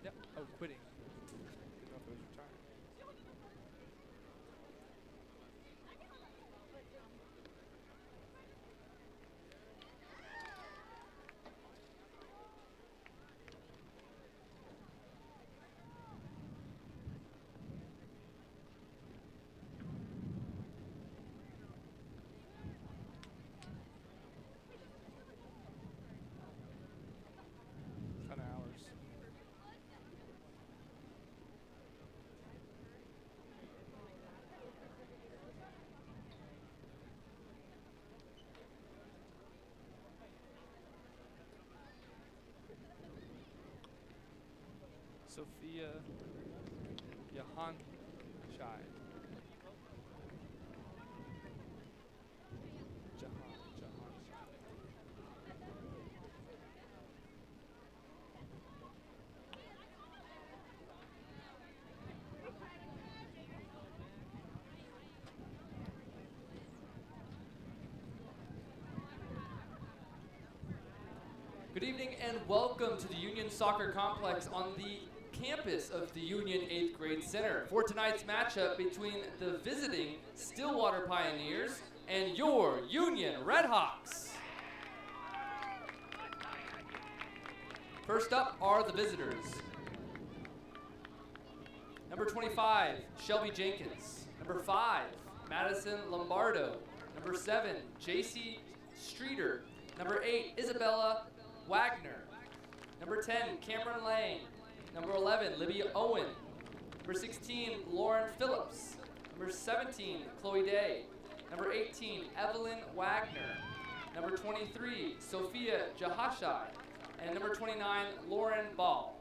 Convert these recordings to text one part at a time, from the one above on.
Yep. Oh, quitting. Didn't know if it was retired. Kind of hours. Sophia Jahan Shai. Jahan Shai. Good evening and welcome to the Union Soccer Complex on the campus of the Union 8th Grade Center for tonight's matchup between the visiting Stillwater Pioneers and your Union Redhawks. First up are the visitors. Number 25, Shelby Jenkins. Number 5, Madison Lombardo. Number 7, JC Streeter. Number 8, Isabella Wagner. Number 10, Cameron Lang. Number 11, Libby Owen. Number 16, Lauren Phillips. Number 17, Chloe Day. Number 18, Evelyn Wagner. Number 23, Sophia Jahashai. And number 29, Lauren Ball.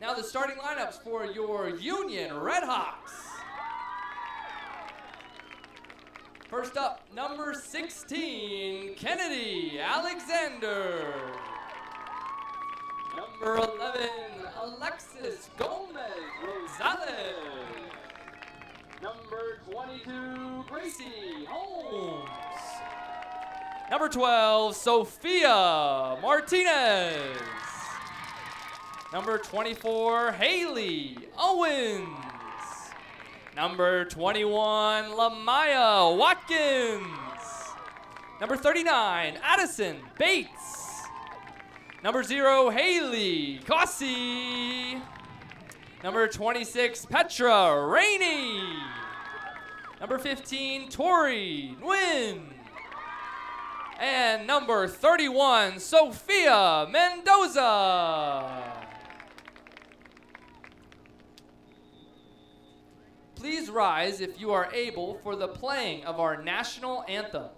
Now the starting lineups for your Union Redhawks. First up, number 16, Kennedy Alexander. Number 11, Alexis Gomez Rosales. Number 22, Gracie Holmes. Number 12, Sophia Martinez. Number 24, Haley Owens. Number 21, Lamaya Watkins. Number 39, Addison Bates. Number 0, Haley Cossie. Number 26, Petra Rainey. Number 15, Tori Nguyen. And number 31, Sophia Mendoza. Please rise if you are able for the playing of our national anthem.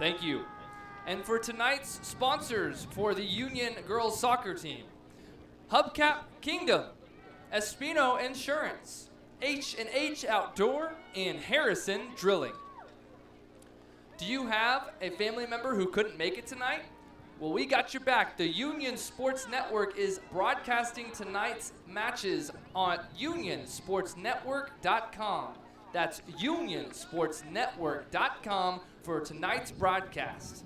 Thank you. And for tonight's sponsors for the Union girls soccer team, Hubcap Kingdom, Espino Insurance, H&H Outdoor, and Harrison Drilling. Do you have a family member who couldn't make it tonight? Well, we got your back. The Union Sports Network is broadcasting tonight's matches on unionsportsnetwork.com. That's unionsportsnetwork.com for tonight's broadcast.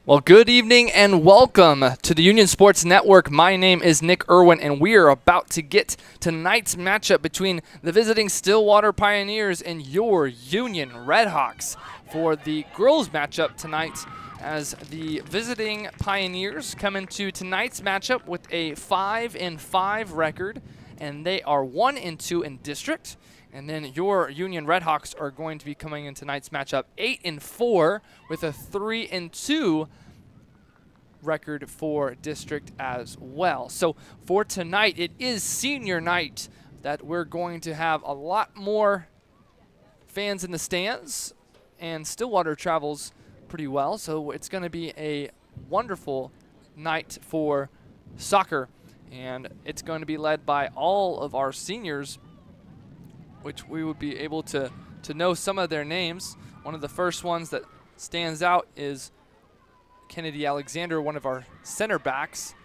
Well, good evening and welcome to the Union Sports Network. My name is Nick Irwin, and we are about to get tonight's matchup between the visiting Stillwater Pioneers and your Union Redhawks for the girls matchup tonight, as the visiting Pioneers come into tonight's matchup with a 5-5 record, and they are 1-2 in district. And then your Union Redhawks are going to be coming in tonight's matchup 8-4 with a 3-2 record for district as well. So for tonight, it is senior night that we're going to have a lot more fans in the stands, and Stillwater travels pretty well. So it's going to be a wonderful night for soccer, and it's going to be led by all of our seniors, which we would be able to know some of their names. One of the first ones that stands out is Kennedy Alexander, one of our center backs.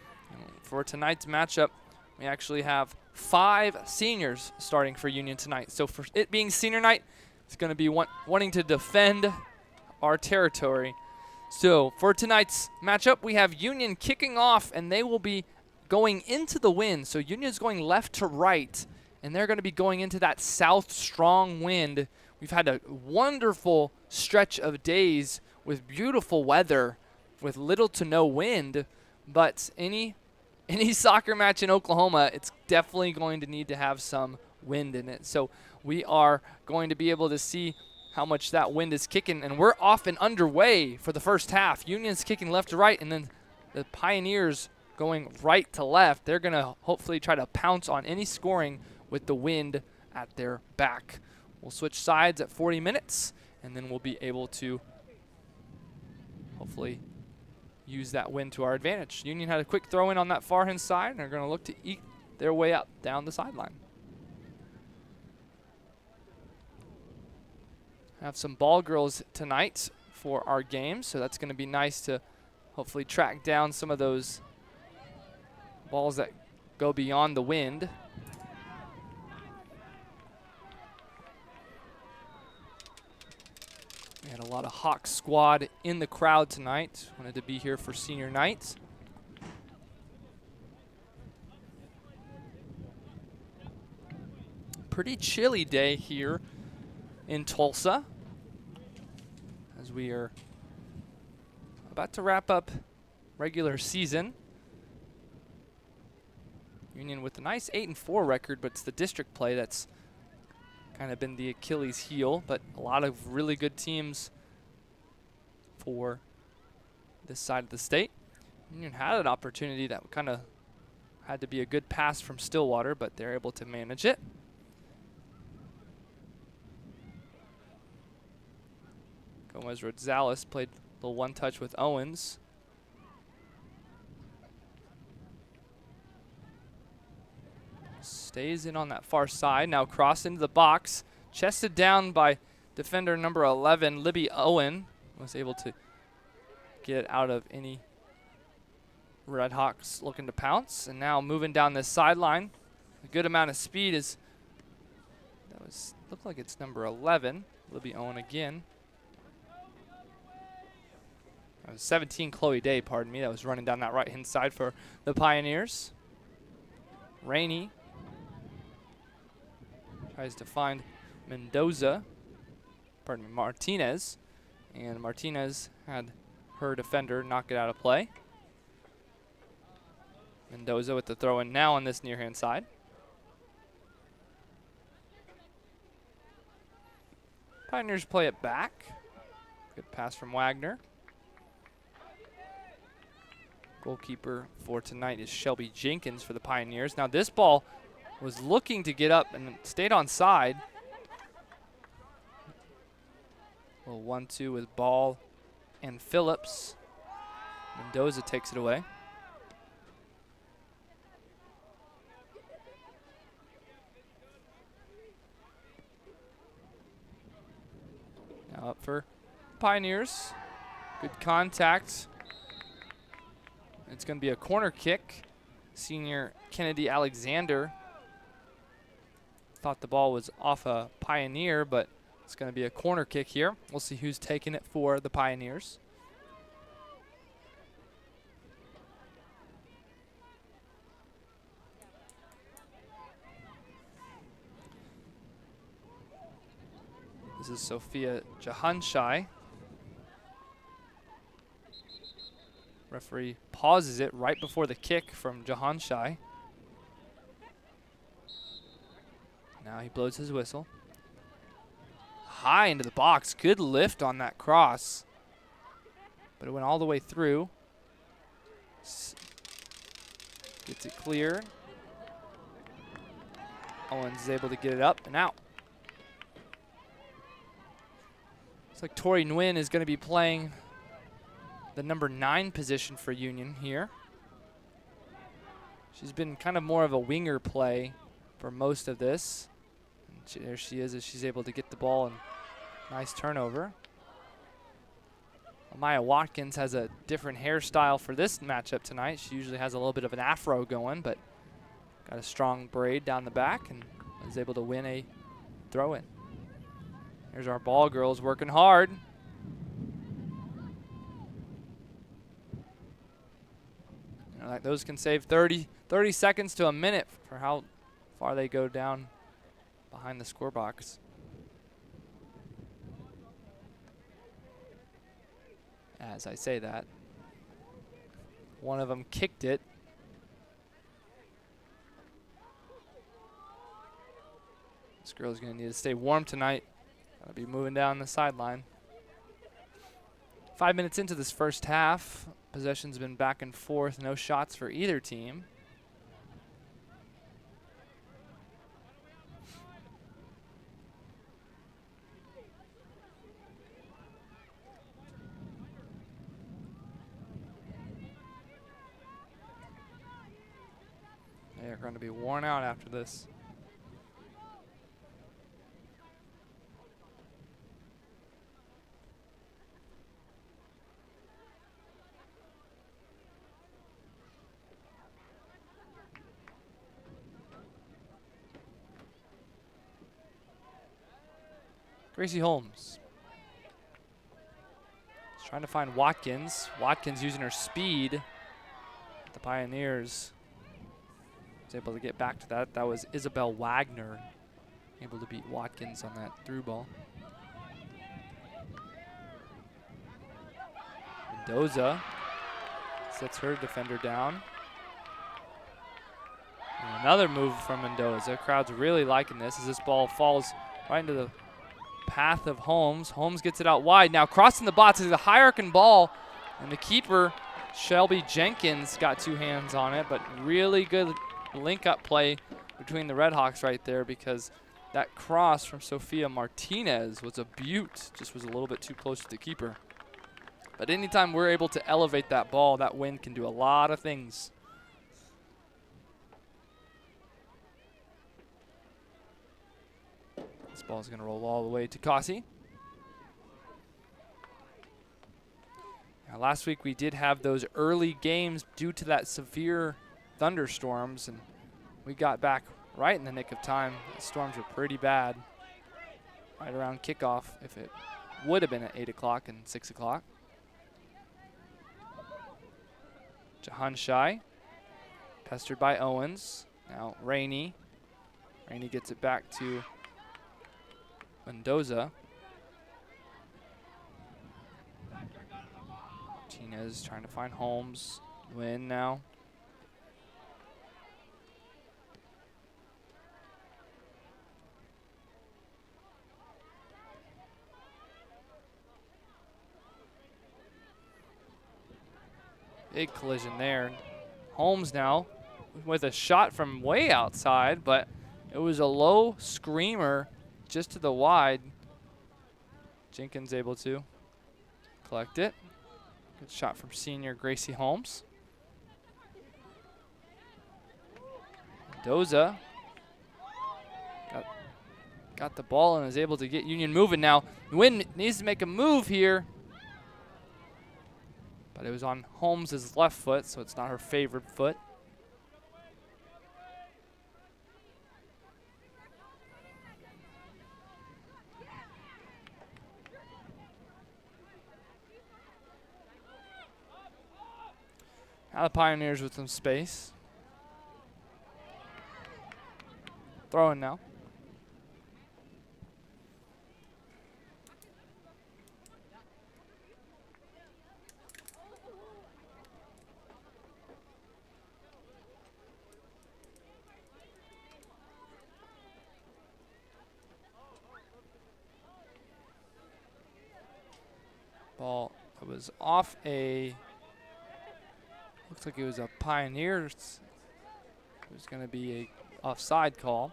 For tonight's matchup, we actually have 5 seniors starting for Union tonight. So for it being senior night, it's going to be wanting to defend our territory. So for tonight's matchup, we have Union kicking off, and they will be going into the wind. So Union's going left to right, and they're going to be going into that south strong wind. We've had a wonderful stretch of days with beautiful weather with little to no wind, but any soccer match in Oklahoma, it's definitely going to need to have some wind in it. So we are going to be able to see how much that wind is kicking, and we're off and underway for the first half. Union's kicking left to right, and then the Pioneers going right to left. They're going to hopefully try to pounce on any scoring with the wind at their back. We'll switch sides at 40 minutes, and then we'll be able to hopefully use that wind to our advantage. Union had a quick throw in on that far hand side, and they're going to look to eke their way up down the sideline. Have some ball girls tonight for our game, so that's going to be nice to hopefully track down some of those balls that go beyond the wind. We had a lot of Hawk squad in the crowd tonight. Wanted to be here for senior night. Pretty chilly day here in Tulsa, as we are about to wrap up regular season. Union with a nice 8-4 record, but it's the district play that's kind of been the Achilles heel, but a lot of really good teams for this side of the state. Union had an opportunity that kind of had to be a good pass from Stillwater, but they're able to manage it. Gomez Rosales played a little one-touch with Owens. Stays in on that far side. Now crossed into the box. Chested down by defender number 11, Libby Owen. Was able to get out of any Redhawks looking to pounce. And now moving down this sideline. A good amount of speed is, looked like it's number 11, Libby Owen again. That was 17, Chloe Day, pardon me. That was running down that right-hand side for the Pioneers. Rainey tries to find Martinez. And Martinez had her defender knock it out of play. Mendoza with the throw-in now on this near-hand side. Pioneers play it back. Good pass from Wagner. Goalkeeper for tonight is Shelby Jenkins for the Pioneers. Now this ball was looking to get up and stayed on side. A little 1-2 with Ball and Phillips. Mendoza takes it away. Up for Pioneers. Good contact. It's going to be a corner kick. Senior Kennedy Alexander thought the ball was off a Pioneer, but it's going to be a corner kick here. We'll see who's taking it for the Pioneers. This is Sophia Jahanshai. Referee pauses it right before the kick from Jahanshai. Now he blows his whistle. High into the box. Good lift on that cross. But it went all the way through. Gets it clear. Owens is able to get it up and out. Looks like Tori Nguyen is going to be playing the number 9 position for Union here. She's been kind of more of a winger play for most of this. And there she is as she's able to get the ball and nice turnover. Amaya Watkins has a different hairstyle for this matchup tonight. She usually has a little bit of an afro going, but got a strong braid down the back and is able to win a throw-in. Here's our ball girls working hard. You know, like those can save 30 seconds to a minute for how far they go down behind the score box. As I say that, one of them kicked it. This girl's going to need to stay warm tonight. I'll be moving down the sideline. 5 minutes into this first half. Possession's been back and forth. No shots for either team. They are going to be worn out after this. Gracie Holmes is trying to find Watkins. Watkins using her speed. The Pioneers was able to get back to that. That was Isabel Wagner able to beat Watkins on that through ball. Mendoza sets her defender down. And another move from Mendoza. Crowd's really liking this as this ball falls right into the path of Holmes. Holmes gets it out wide. Now crossing the box is a high arcing ball, and the keeper, Shelby Jenkins, got 2 hands on it, but really good link-up play between the Redhawks right there because that cross from Sofia Martinez was a beaut. Just was a little bit too close to the keeper. But anytime we're able to elevate that ball, that wind can do a lot of things. This ball is going to roll all the way to Kasi. Now, last week we did have those early games due to that severe thunderstorms, and we got back right in the nick of time. The storms were pretty bad right around kickoff if it would have been at 8 o'clock and 6 o'clock. Jahanshai, pestered by Owens. Now Rainey. Rainey gets it back to Mendoza. Martinez trying to find Holmes. Win now. Big collision there. Holmes now with a shot from way outside, but it was a low screamer just to the wide. Jenkins able to collect it. Good shot from senior Gracie Holmes. Mendoza got the ball and is able to get Union moving now. Nguyen needs to make a move here, but it was on Holmes' left foot, so it's not her favorite foot. Now the Pioneers with some space. Throwing now. Ball was off a, looks like it was a Pioneers. It was going to be a offside call.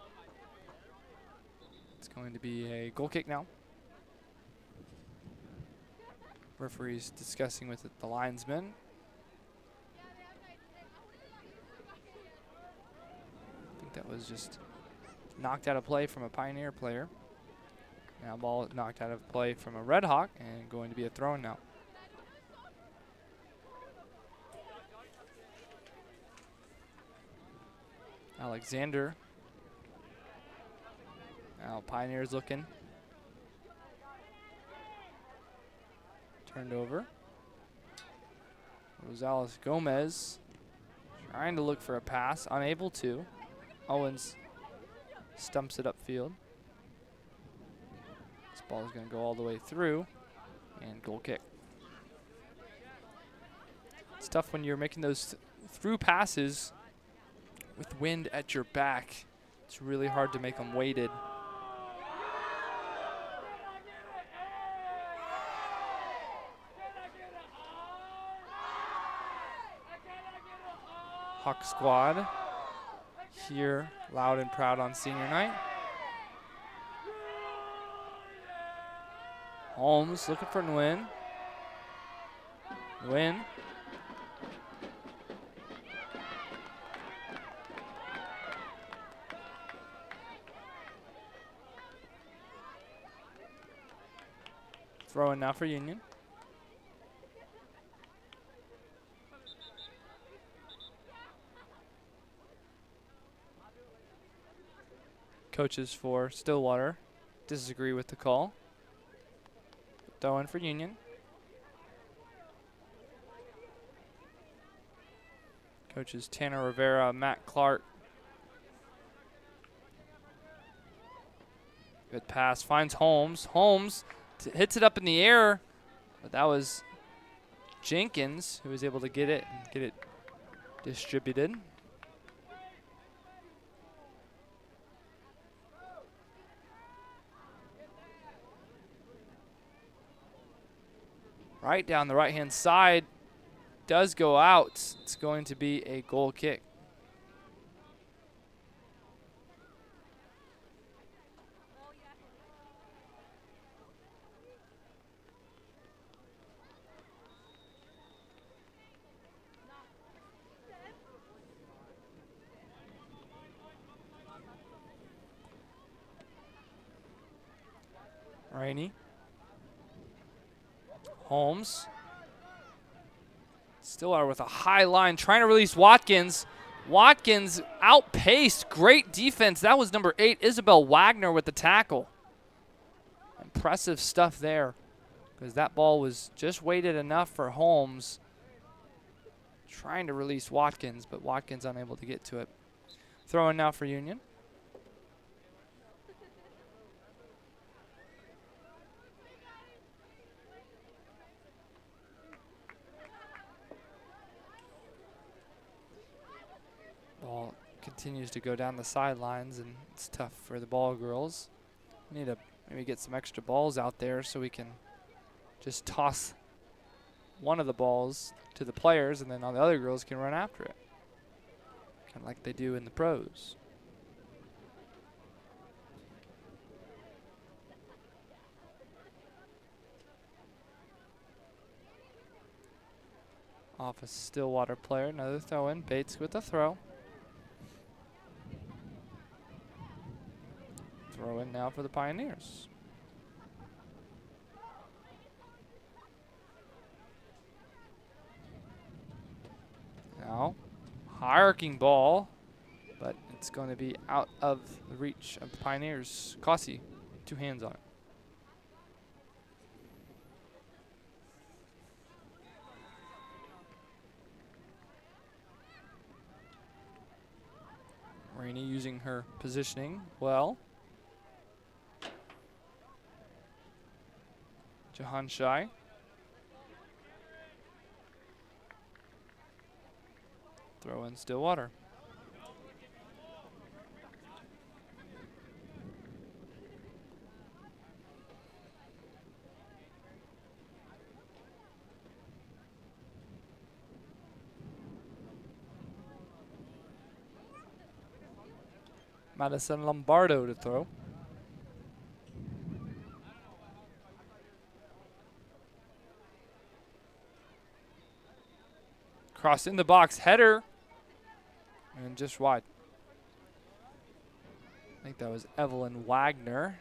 It's going to be a goal kick now. Referee's discussing with the linesman. I think that was just knocked out of play from a Pioneer player. Now ball knocked out of play from a Red Hawk and going to be a throw now. Alexander. Now Pioneers looking. Turned over. Rosales Gomez trying to look for a pass, unable to. Owens stumps it upfield. This ball is going to go all the way through, and goal kick. It's tough when you're making those through passes with wind at your back. It's really hard to make them weighted. Hawk squad here, loud and proud on senior night. Holmes looking for Nguyen. Nguyen. Throwing now for Union. Coaches for Stillwater disagree with the call. Throw in for Union. Coaches Tanner Rivera, Matt Clark. Good pass, finds Holmes. Holmes hits it up in the air, but that was Jenkins who was able to get it and get it distributed. Right down the right-hand side, does go out. It's going to be a goal kick. Rainey. Holmes. Stillwater with a high line, trying to release Watkins. Watkins outpaced. Great defense. That was number 8, Isabel Wagner with the tackle. Impressive stuff there, because that ball was just weighted enough for Holmes. Trying to release Watkins, but Watkins unable to get to it. Throwing now for Union. Ball continues to go down the sidelines, and it's tough for the ball girls. We need to maybe get some extra balls out there so we can just toss one of the balls to the players, and then all the other girls can run after it, kind of like they do in the pros. Off a Stillwater player, another throw in. Bates with a throw. Throw in now for the Pioneers. Now, high arcing ball, but it's going to be out of the reach of the Pioneers. Cossey, 2 hands on it. Rainey using her positioning well. Jahan Shai. Throw in Stillwater. Madison Lombardo to throw. Cross in the box, header, and just wide. I think that was Evelyn Wagner.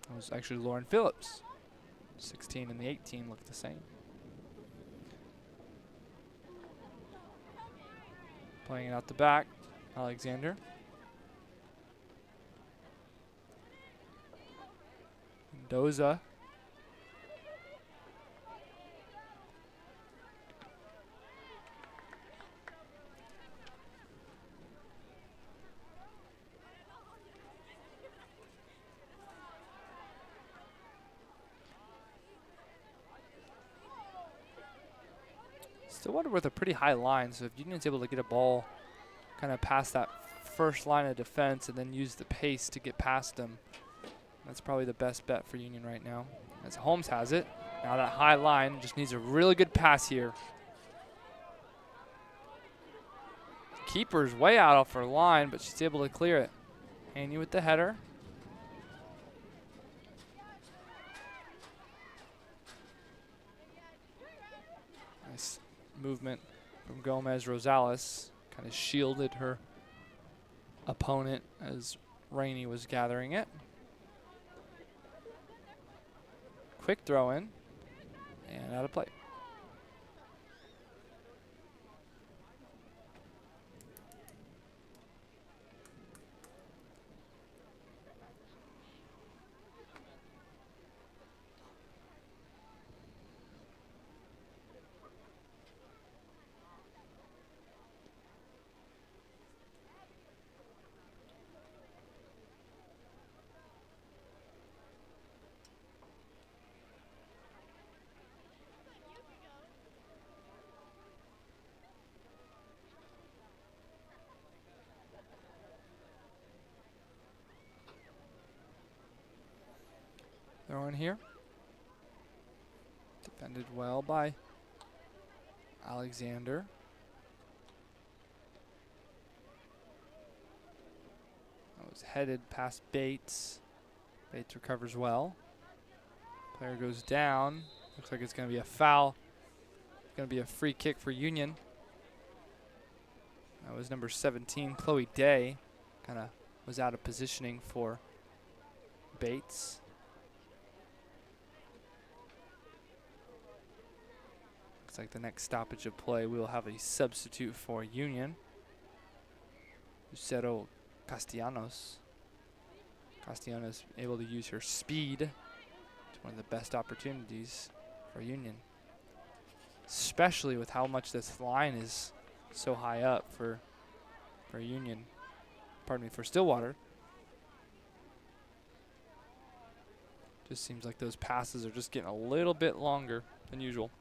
It was actually Lauren Phillips. 16 and the 18 look the same. Playing it out the back, Alexander. Mendoza. Stillwater with a pretty high line, so if Union's able to get a ball kind of past that first line of defense and then use the pace to get past them, that's probably the best bet for Union right now. As Holmes has it, now that high line just needs a really good pass here. Keeper's way out off her line, but she's able to clear it. Haney with the header. Nice movement from Gomez Rosales. Kind of shielded her opponent as Rainey was gathering it. Quick throw in and out of play. Throw in here. Defended well by Alexander. That was headed past Bates. Bates recovers well. Player goes down. Looks like it's going to be a foul. It's going to be a free kick for Union. That was number 17, Chloe Day. Kind of was out of positioning for Bates. Looks like the next stoppage of play, we will have a substitute for Union. Lucero Castellanos. Castellanos able to use her speed. It's one of the best opportunities for Union, especially with how much this line is so high up for Union. Pardon me, for Stillwater. Just seems like those passes are just getting a little bit longer than usual.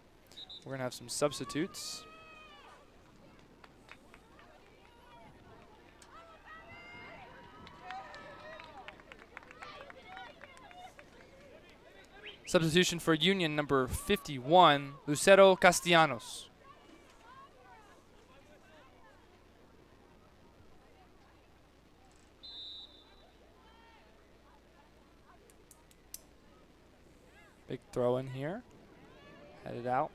We're going to have some substitutes. Substitution for Union, number 51, Lucero Castellanos. Big throw in here. Headed out.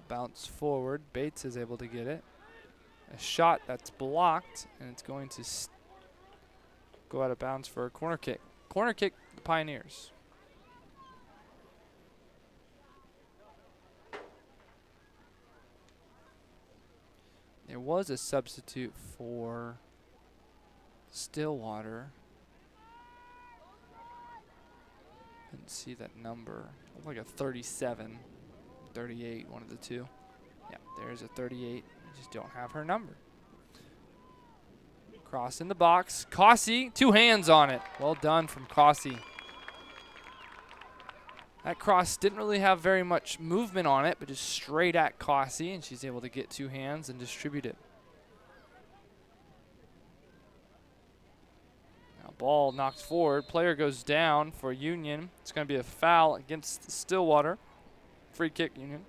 Ball bounce forward. Bates is able to get it. A shot that's blocked, and it's going to go out of bounds for a corner kick. Corner kick, the Pioneers. There was a substitute for Stillwater. Didn't see that number. Looked like a 37, 38, one of the two. Yeah, there's a 38. I just don't have her number. Cross in the box. Cossey, 2 hands on it. Well done from Cossey. That cross didn't really have very much movement on it, but just straight at Cossey, and she's able to get 2 hands and distribute it. Now ball knocked forward. Player goes down for Union. It's going to be a foul against Stillwater. Free kick, Union.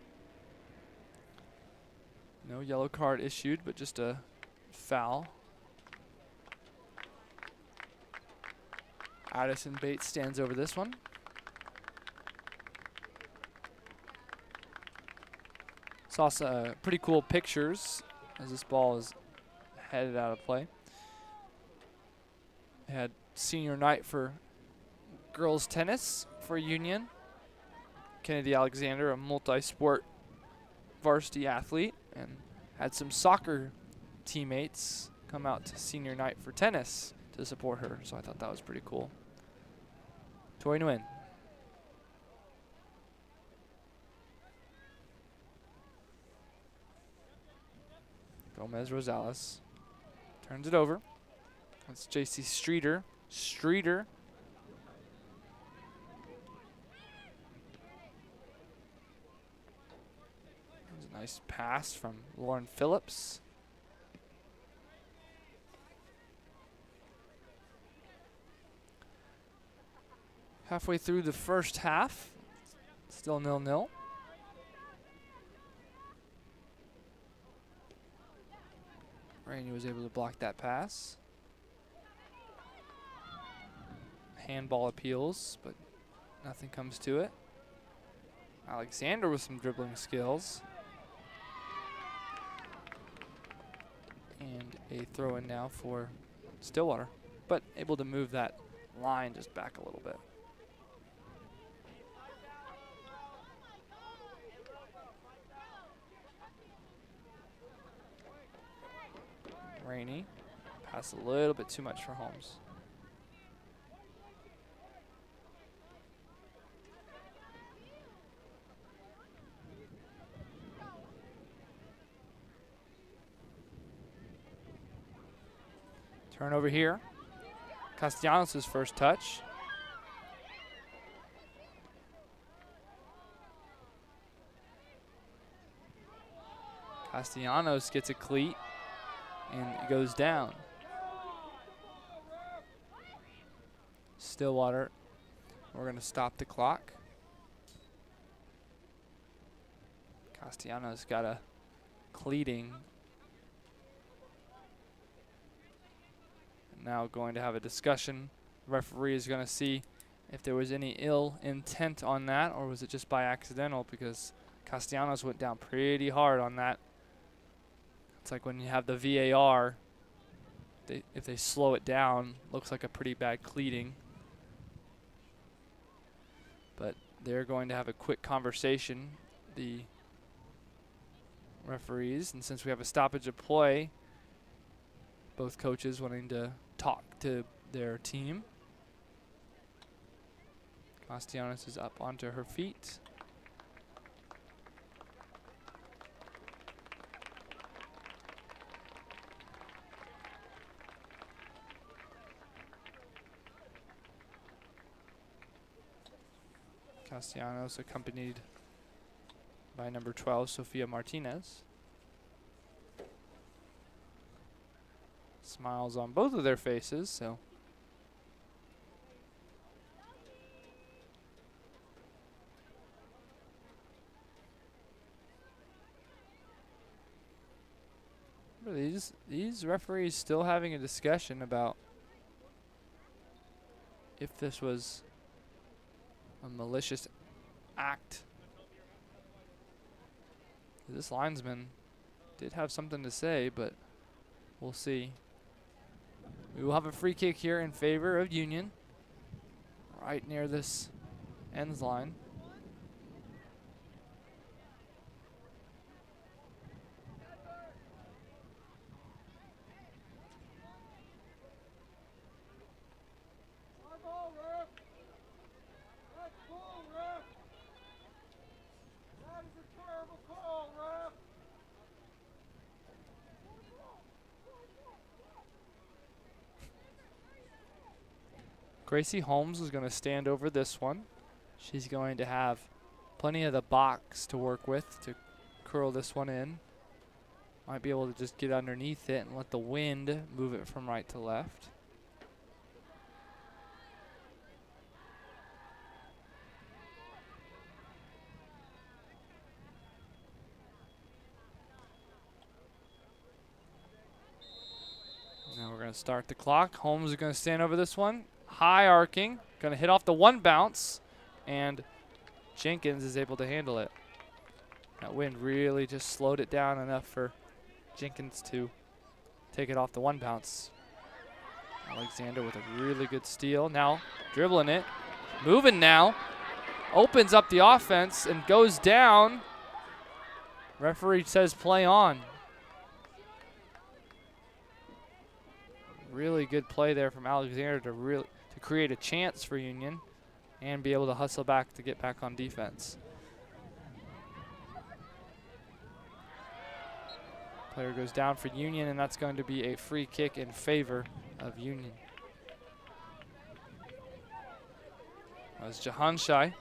No yellow card issued, but just a foul. Addison Bates stands over this one. Saw some pretty cool pictures as this ball is headed out of play. They had senior night for girls tennis for Union. Kennedy Alexander, a multi-sport varsity athlete, and had some soccer teammates come out to senior night for tennis to support her. So I thought that was pretty cool. Tori Nguyen. Gomez Rosales turns it over. That's JC Streeter. Streeter. There's a nice pass from Lauren Phillips. Halfway through the first half, still 0-0. Rainey was able to block that pass. Handball appeals, but nothing comes to it. Alexander with some dribbling skills. And a throw in now for Stillwater, but able to move that line just back a little bit. Rainey. Pass a little bit too much for Holmes. Turnover here. Castellanos' first touch. Castellanos gets a cleat and it goes down. Stillwater, we're going to stop the clock. Castellanos got a cleating. And now going to have a discussion. The referee is going to see if there was any ill intent on that, or was it just by accidental, because Castellanos went down pretty hard on that. It's like when you have the VAR, if they slow it down, looks like a pretty bad cleating. But they're going to have a quick conversation, the referees, and since we have a stoppage of play, both coaches wanting to talk to their team. Castellanos is up onto her feet. Castellanos accompanied by number 12, Sofia Martinez. Smiles on both of their faces, so. These referees still having a discussion about if this was a malicious act This linesman did have something to say, but we'll see. We will have a free kick here in favor of Union, right near this ends line. Gracie Holmes is going to stand over this one. She's going to have plenty of the box to work with to curl this one in. Might be able to just get underneath it and let the wind move it from right to left. Now we're going to start the clock. Holmes is going to stand over this one. High arcing. Going to hit off the one bounce. And Jenkins is able to handle it. That wind really just slowed it down enough for Jenkins to take it off the one bounce. Alexander with a really good steal. Now dribbling it. Moving now. Opens up the offense and goes down. Referee says play on. Really good play there from Alexander to create a chance for Union and be able to hustle back to get back on defense. Player goes down for Union, and that's going to be a free kick in favor of Union. That was Jahanshai.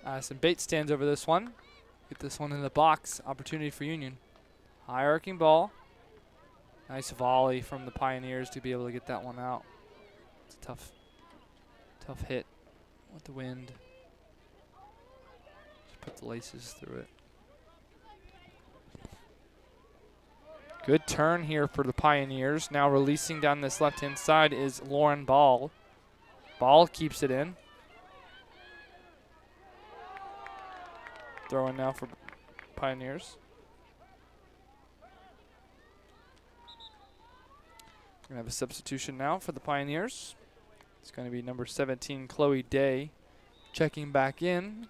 Addison Bates stands over this one. Get this one in the box. Opportunity for Union. High arcing ball. Nice volley from the Pioneers to be able to get that one out. It's a tough hit with the wind. Just put the laces through it. Good turn here for the Pioneers. Now releasing down this left-hand side is Lauren Ball. Ball keeps it in. Throwing now for Pioneers. We're going to have a substitution now for the Pioneers. It's going to be number 17, Chloe Day, checking back in.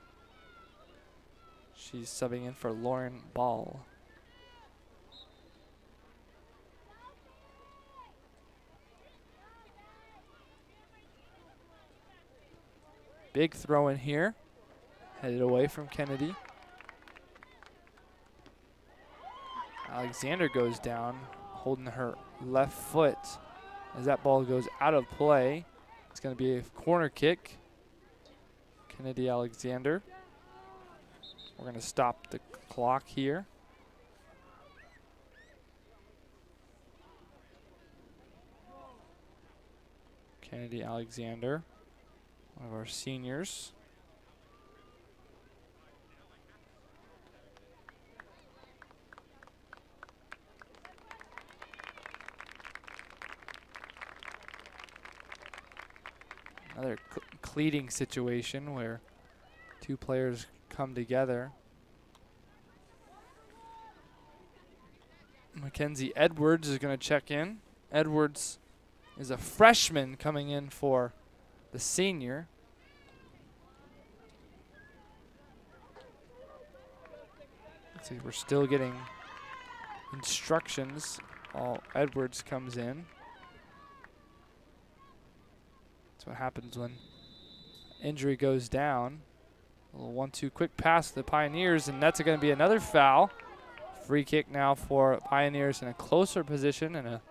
She's subbing in for Lauren Ball. Big throw in here. Headed away from Kennedy. Alexander goes down, holding her left foot as that ball goes out of play. It's going to be a corner kick. Kennedy Alexander. We're going to stop the clock here. Kennedy Alexander, one of our seniors. Another cleating situation where two players come together. Mackenzie Edwards is going to check in. Edwards is a freshman coming in for the senior. Let's see, we're still getting instructions. Edwards comes in. That's what happens when injury goes down. A little 1-2 quick pass to the Pioneers, and that's going to be another foul. Free kick now for Pioneers in a closer position and a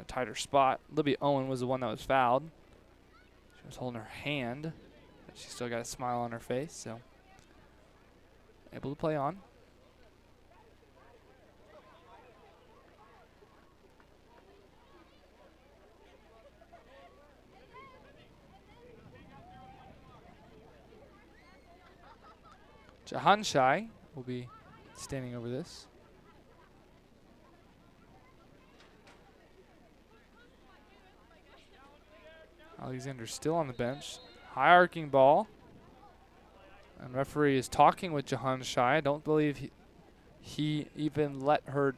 tighter spot. Libby Owen was the one that was fouled. She was holding her hand, but she still got a smile on her face, so able to play on. Jahanshai will be standing over this. Alexander's still on the bench. High arcing ball. And referee is talking with Jahan Shai. I don't believe he even let her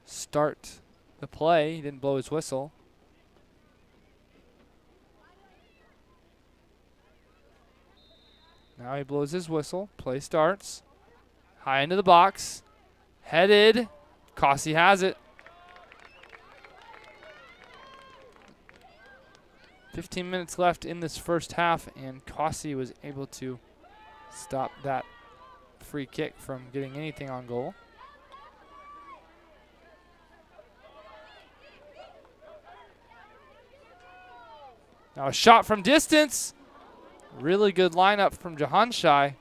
start the play. He didn't blow his whistle. Now he blows his whistle. Play starts. High into the box. Headed. Cossey has it. 15 minutes left in this first half, and Cossey was able to stop that free kick from getting anything on goal. Now a shot from distance. Really good lineup from Jahan Shai.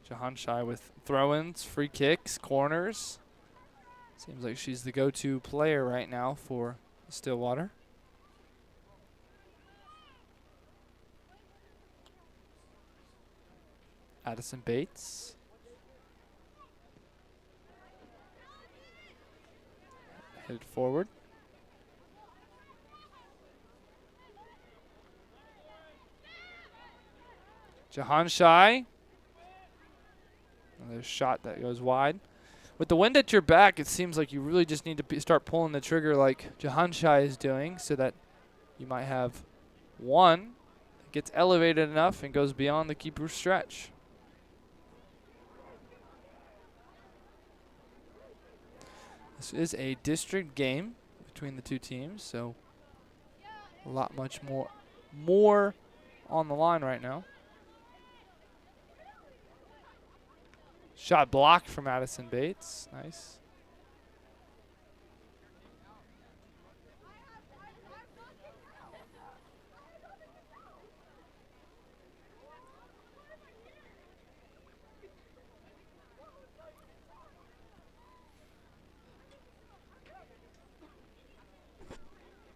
Jahan Shai with throw-ins, free kicks, corners. Seems like she's the go-to player right now for Stillwater. Addison Bates. Headed forward. Jahan Shai. Another shot that goes wide. With the wind at your back, it seems like you really just need to start pulling the trigger like Jahan Shai is doing, so that you might have one that gets elevated enough and goes beyond the keeper's stretch. This is a district game between the two teams, so much more on the line right now. Shot blocked from Addison Bates. Nice.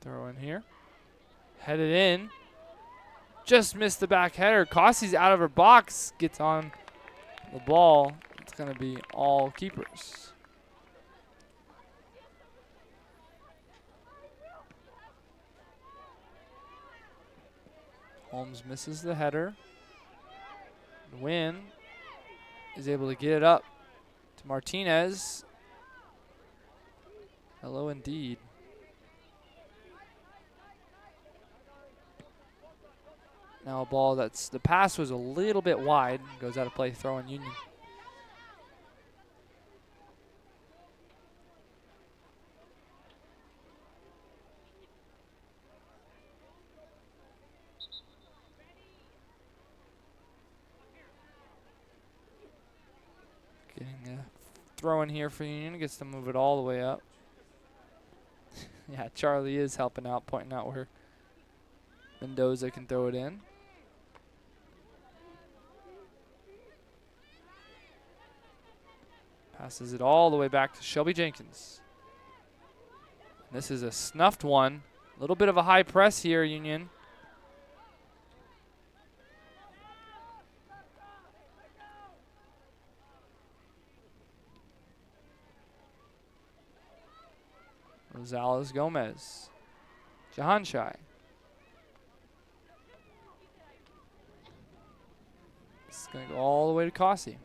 Throw in here. Headed in. Just missed the back header. Cossey's out of her box. Gets on the ball. It's going to be all keepers. Holmes misses the header. Wynn is able to get it up to Martinez. Hello indeed. Now a ball the pass was a little bit wide. Goes out of play, throw in Union. Getting a throw in here for Union. Gets to move it all the way up. Yeah, Charlie is helping out, pointing out where Mendoza can throw it in. Passes it all the way back to Shelby Jenkins. This is a snuffed one. A little bit of a high press here, Union. Rosales Gomez. Jahan Shai. This is going to go all the way to Cossey.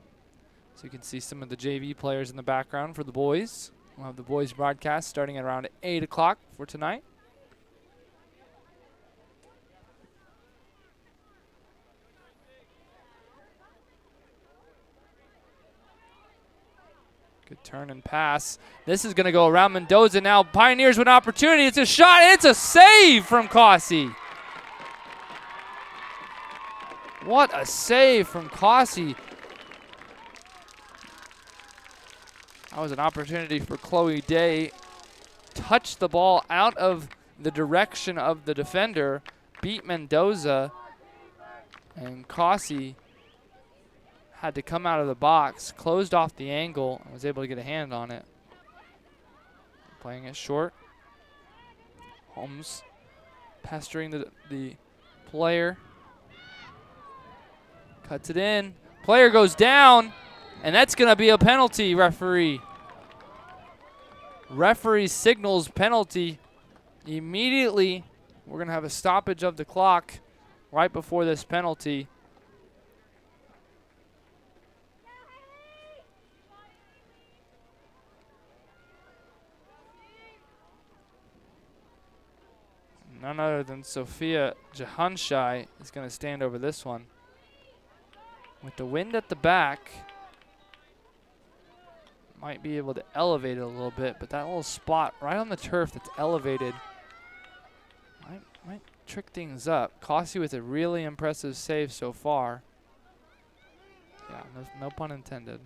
So you can see some of the JV players in the background for the boys. We'll have the boys broadcast starting at around 8 o'clock for tonight. Good turn and pass. This is going to go around Mendoza now. Pioneers with an opportunity. It's a shot. It's a save from Cossey. What a save from Cossey. That was an opportunity for Chloe Day. Touched the ball out of the direction of the defender. Beat Mendoza. And Cossey had to come out of the box. Closed off the angle and was able to get a hand on it. Playing it short. Holmes pestering the player. Cuts it in. Player goes down. And that's going to be a penalty, referee. Referee signals penalty. Immediately, we're going to have a stoppage of the clock right before this penalty. None other than Sophia Jahanshai is going to stand over this one. With the wind at the back, might be able to elevate it a little bit, but that little spot right on the turf that's elevated might trick things up. Cossey with a really impressive save so far. Yeah, no pun intended.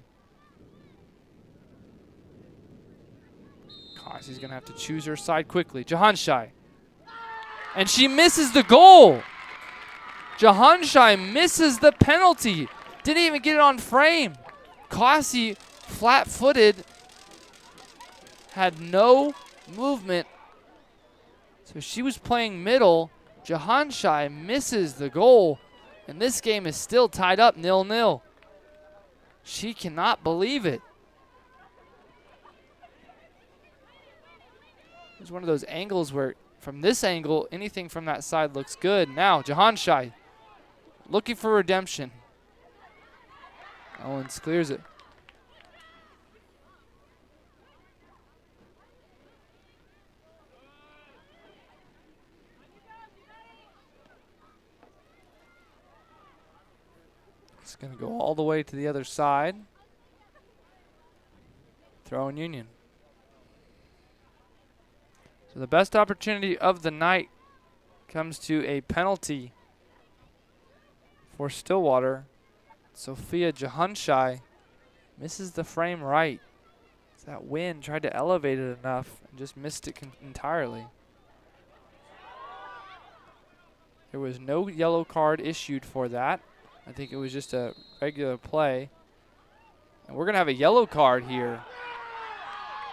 Cossey's going to have to choose her side quickly. Jahanshai. And she misses the goal. Jahanshai misses the penalty. Didn't even get it on frame. Cossey, flat-footed, had no movement. So she was playing middle. Jahanshai misses the goal. And this game is still tied up 0-0. She cannot believe it. There's one of those angles where from this angle, anything from that side looks good. Now, Jahanshai looking for redemption. Owens clears it. It's going to go all the way to the other side. Throw in Union. So the best opportunity of the night comes to a penalty for Stillwater. Sophia Jahanshai misses the frame right. That wind tried to elevate it enough and just missed it entirely. There was no yellow card issued for that. I think it was just a regular play. And we're going to have a yellow card here.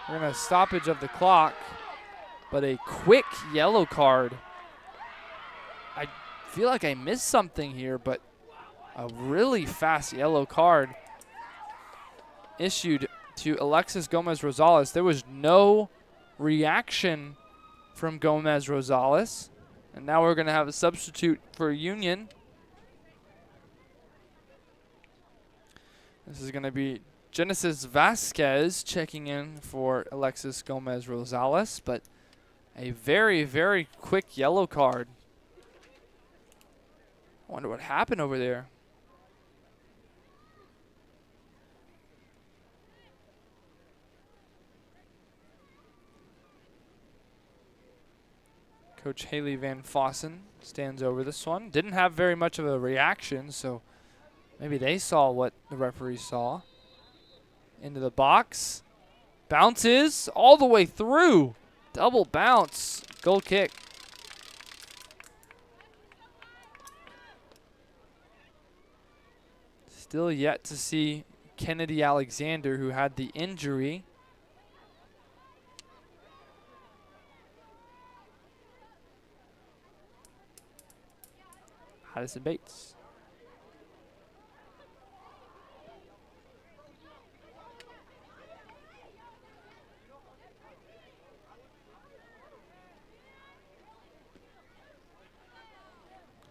We're going to have a stoppage of the clock. But a quick yellow card. I feel like I missed something here, but a really fast yellow card issued to Alexis Gomez-Rosales. There was no reaction from Gomez-Rosales. And now we're going to have a substitute for Union. This is going to be Genesis Vasquez checking in for Alexis Gomez-Rosales, but a very, very quick yellow card. I wonder what happened over there. Coach Haley Van Fossen stands over this one. Didn't have very much of a reaction, so maybe they saw what the referee saw. Into the box. Bounces all the way through. Double bounce. Goal kick. Still yet to see Kennedy Alexander, who had the injury. Addison Bates.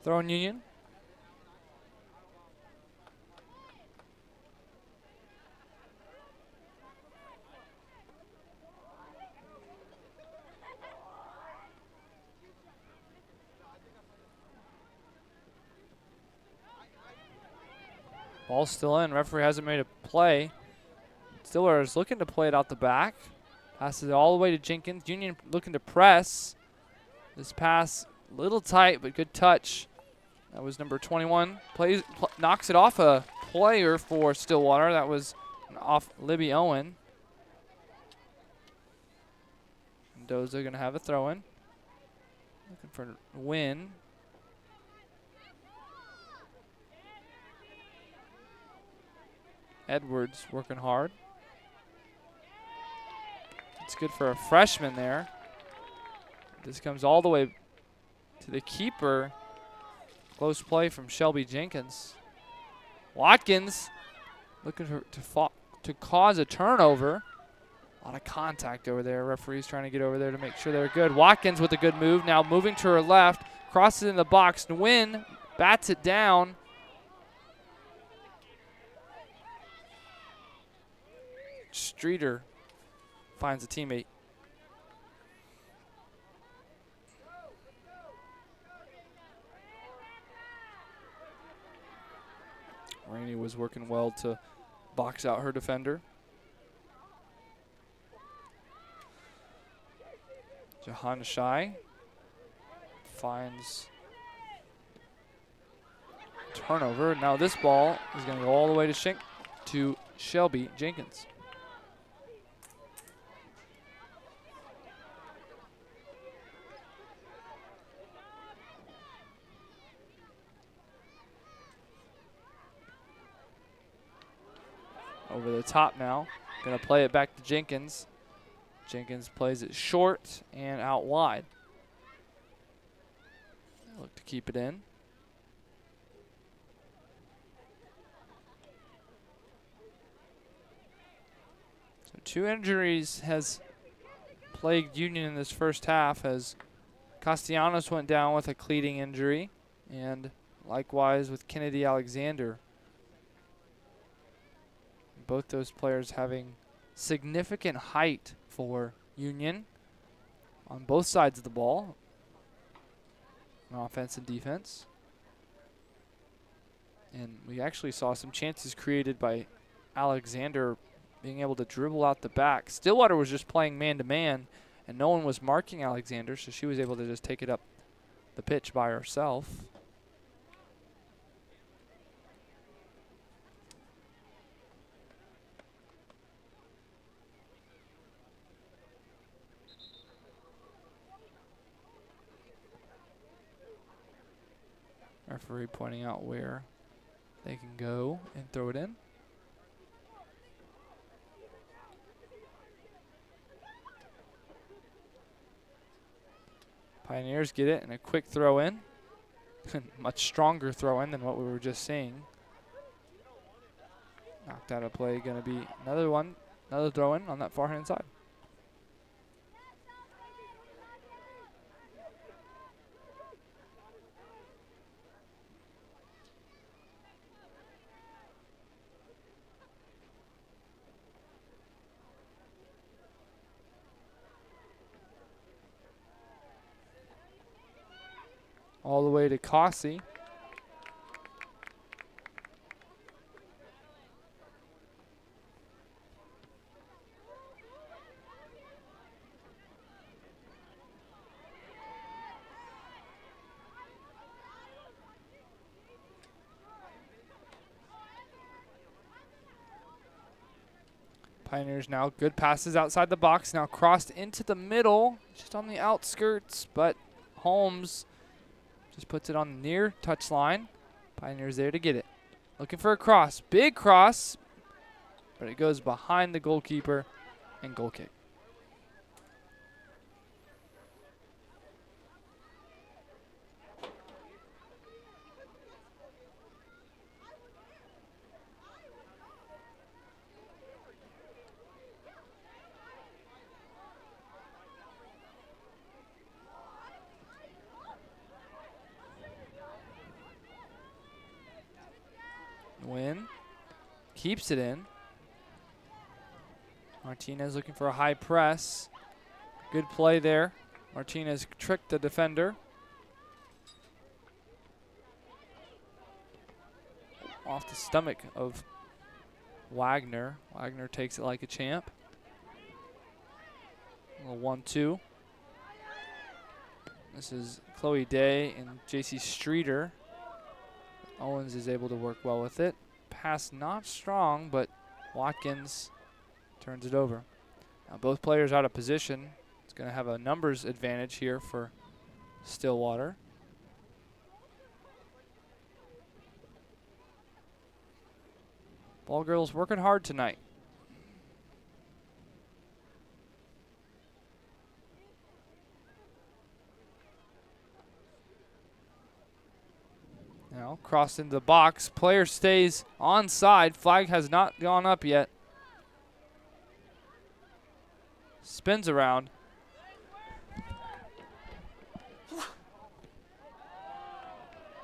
Throw in Union. Ball's still in. Referee hasn't made a play. Stillwater is looking to play it out the back. Passes it all the way to Jenkins. Union looking to press. This pass a little tight, but good touch. That was number 21. Knocks it off a player for Stillwater. That was off Libby Owen. Mendoza going to have a throw-in. Looking for a win. Edwards working hard. It's good for a freshman there. This comes all the way to the keeper. Close play from Shelby Jenkins. Watkins looking to cause a turnover. A lot of contact over there. Referee's trying to get over there to make sure they're good. Watkins with a good move. Now moving to her left. Crosses in the box. Nguyen bats it down. Streeter finds a teammate. Rainey was working well to box out her defender. Jahan Shai finds turnover. Now this ball is going to go all the way to Shelby Jenkins. Over the top now. Going to play it back to Jenkins. Jenkins plays it short and out wide. Look to keep it in. So 2 injuries has plagued Union in this first half as Castellanos went down with a cleating injury, and likewise with Kennedy Alexander. Both those players having significant height for Union on both sides of the ball, on offense and defense. And we actually saw some chances created by Alexander being able to dribble out the back. Stillwater was just playing man-to-man, and no one was marking Alexander, so she was able to just take it up the pitch by herself. Referee pointing out where they can go and throw it in. Pioneers get it and a quick throw in. Much stronger throw in than what we were just seeing. Knocked out of play, gonna be another throw in on that far hand side. All the way to Cossey. Pioneers now good passes outside the box, now crossed into the middle, just on the outskirts, but Holmes just puts it on the near touch line. Pioneers there to get it. Looking for a cross. Big cross. But it goes behind the goalkeeper and goal kick. Win. Keeps it in. Martinez looking for a high press. Good play there. Martinez tricked the defender. Off the stomach of Wagner. Wagner takes it like a champ. A little 1-2. This is Chloe Day and JC Streeter. Owens is able to work well with it. Pass not strong, but Watkins turns it over. Now both players out of position. It's going to have a numbers advantage here for Stillwater. Ball girls working hard tonight. Now crossed into the box. Player stays onside. Flag has not gone up yet. Spins around.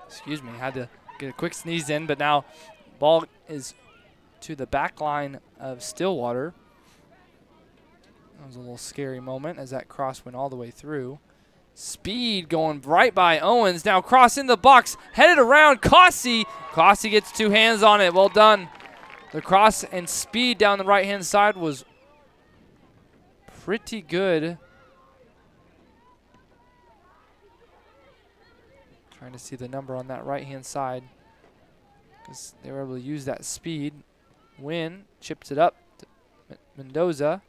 Excuse me, had to get a quick sneeze in, but now ball is to the back line of Stillwater. That was a little scary moment as that cross went all the way through. Speed going right by Owens. Now cross in the box, headed around Cossey. Cossey gets two hands on it. Well done. The cross and speed down the right-hand side was pretty good. Trying to see the number on that right-hand side because they were able to use that speed. Wynn chips it up to Mendoza,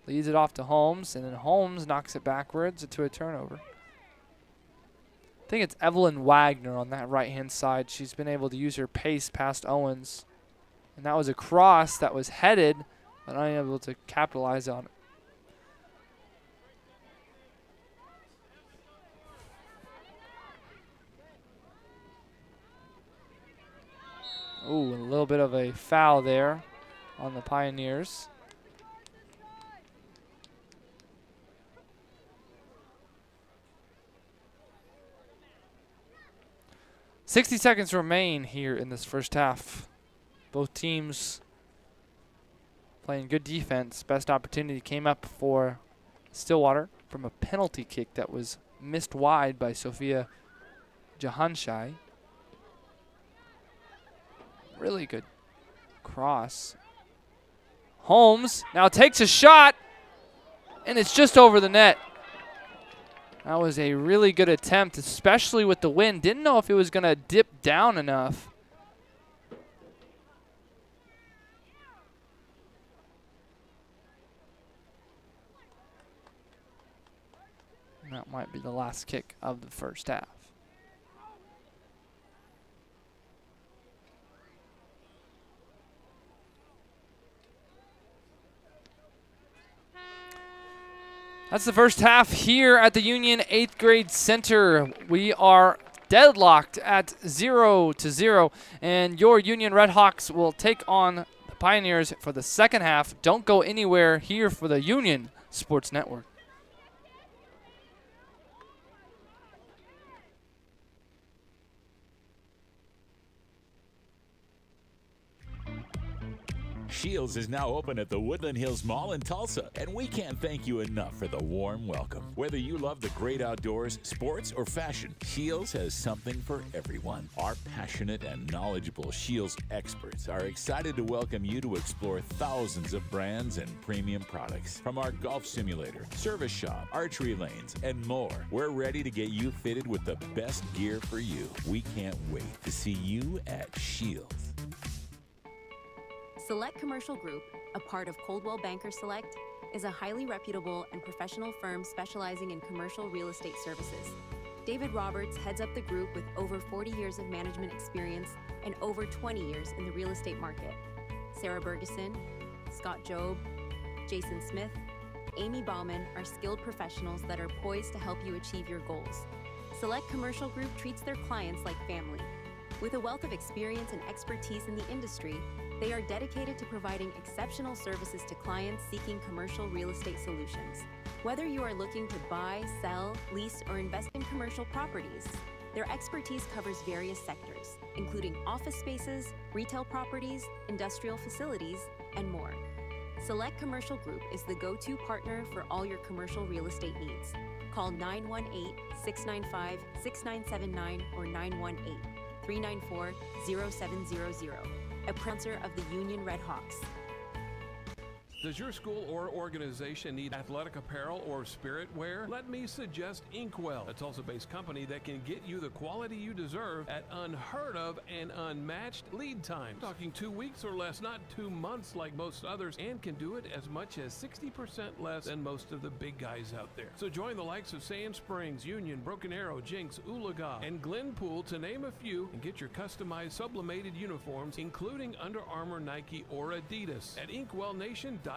leads it off to Holmes, and then Holmes knocks it backwards to a turnover. I think it's Evelyn Wagner on that right-hand side. She's been able to use her pace past Owens. And that was a cross that was headed, but unable to capitalize on it. Ooh, a little bit of a foul there on the Pioneers. "60 seconds remain here in this first half. Both teams playing good defense. Best opportunity came up for Stillwater from a penalty kick that was missed wide by Sophia Jahanshai. Really good cross. Holmes now takes a shot, and it's just over the net. That was a really good attempt, especially with the wind. Didn't know if it was going to dip down enough. And that might be the last kick of the first half. That's the first half here at the Union 8th grade center. We are deadlocked at 0-0, and your Union Redhawks will take on the Pioneers for the second half. Don't go anywhere here for the Union Sports Network. Shields is now open at the Woodland Hills Mall in Tulsa, and we can't thank you enough for the warm welcome. Whether you love the great outdoors, sports, or fashion, Shields has something for everyone. Our passionate and knowledgeable Shields experts are excited to welcome you to explore thousands of brands and premium products. From our golf simulator, service shop, archery lanes, and more, we're ready to get you fitted with the best gear for you. We can't wait to see you at Shields. Select Commercial Group, a part of Coldwell Banker Select, is a highly reputable and professional firm specializing in commercial real estate services. David Roberts heads up the group with over 40 years of management experience and over 20 years in the real estate market. Sarah Bergeson, Scott Job, Jason Smith, Amy Bauman are skilled professionals that are poised to help you achieve your goals. Select Commercial Group treats their clients like family. With a wealth of experience and expertise in the industry, they are dedicated to providing exceptional services to clients seeking commercial real estate solutions. Whether you are looking to buy, sell, lease, or invest in commercial properties, their expertise covers various sectors, including office spaces, retail properties, industrial facilities, and more. Select Commercial Group is the go-to partner for all your commercial real estate needs. Call 918-695-6979 or 918-394-0700. A sponsor of the Union Redhawks. Does your school or organization need athletic apparel or spirit wear? Let me suggest Inkwell, a Tulsa-based company that can get you the quality you deserve at unheard of and unmatched lead times. Talking 2 weeks or less, not 2 months like most others, and can do it as much as 60% less than most of the big guys out there. So join the likes of Sand Springs, Union, Broken Arrow, Jinx, Oolaga, and Glenpool to name a few, and get your customized sublimated uniforms, including Under Armour, Nike, or Adidas at InkwellNation.com.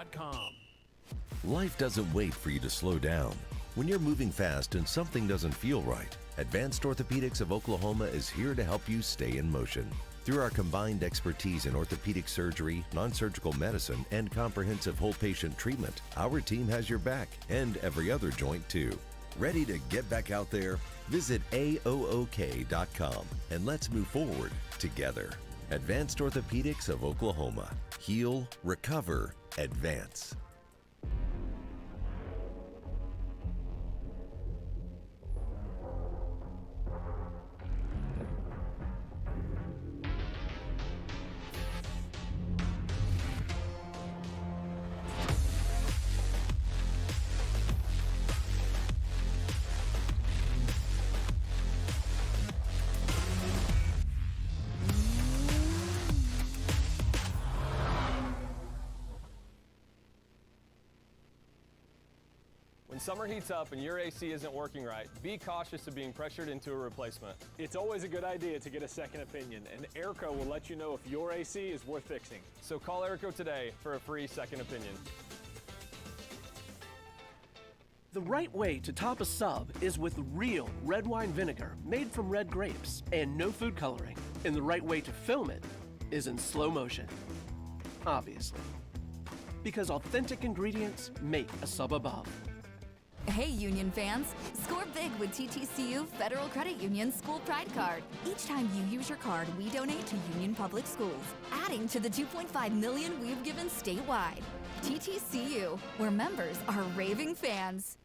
Life doesn't wait for you to slow down. When you're moving fast and something doesn't feel right, Advanced Orthopedics of Oklahoma is here to help you stay in motion. Through our combined expertise in orthopedic surgery, non-surgical medicine, and comprehensive whole patient treatment, our team has your back and every other joint too. Ready to get back out there? Visit AOOK.com and let's move forward together. Advanced Orthopedics of Oklahoma. Heal, recover, advance. When summer heats up and your AC isn't working right, be cautious of being pressured into a replacement. It's always a good idea to get a second opinion, and Airco will let you know if your AC is worth fixing. So call Airco today for a free second opinion. The right way to top a sub is with real red wine vinegar made from red grapes and no food coloring. And the right way to film it is in slow motion. Obviously. Because authentic ingredients make a sub above. Hey Union fans, score big with TTCU Federal Credit Union School Pride Card. Each time you use your card, we donate to Union Public Schools, adding to the $2.5 million we've given statewide. TTCU, where members are raving fans.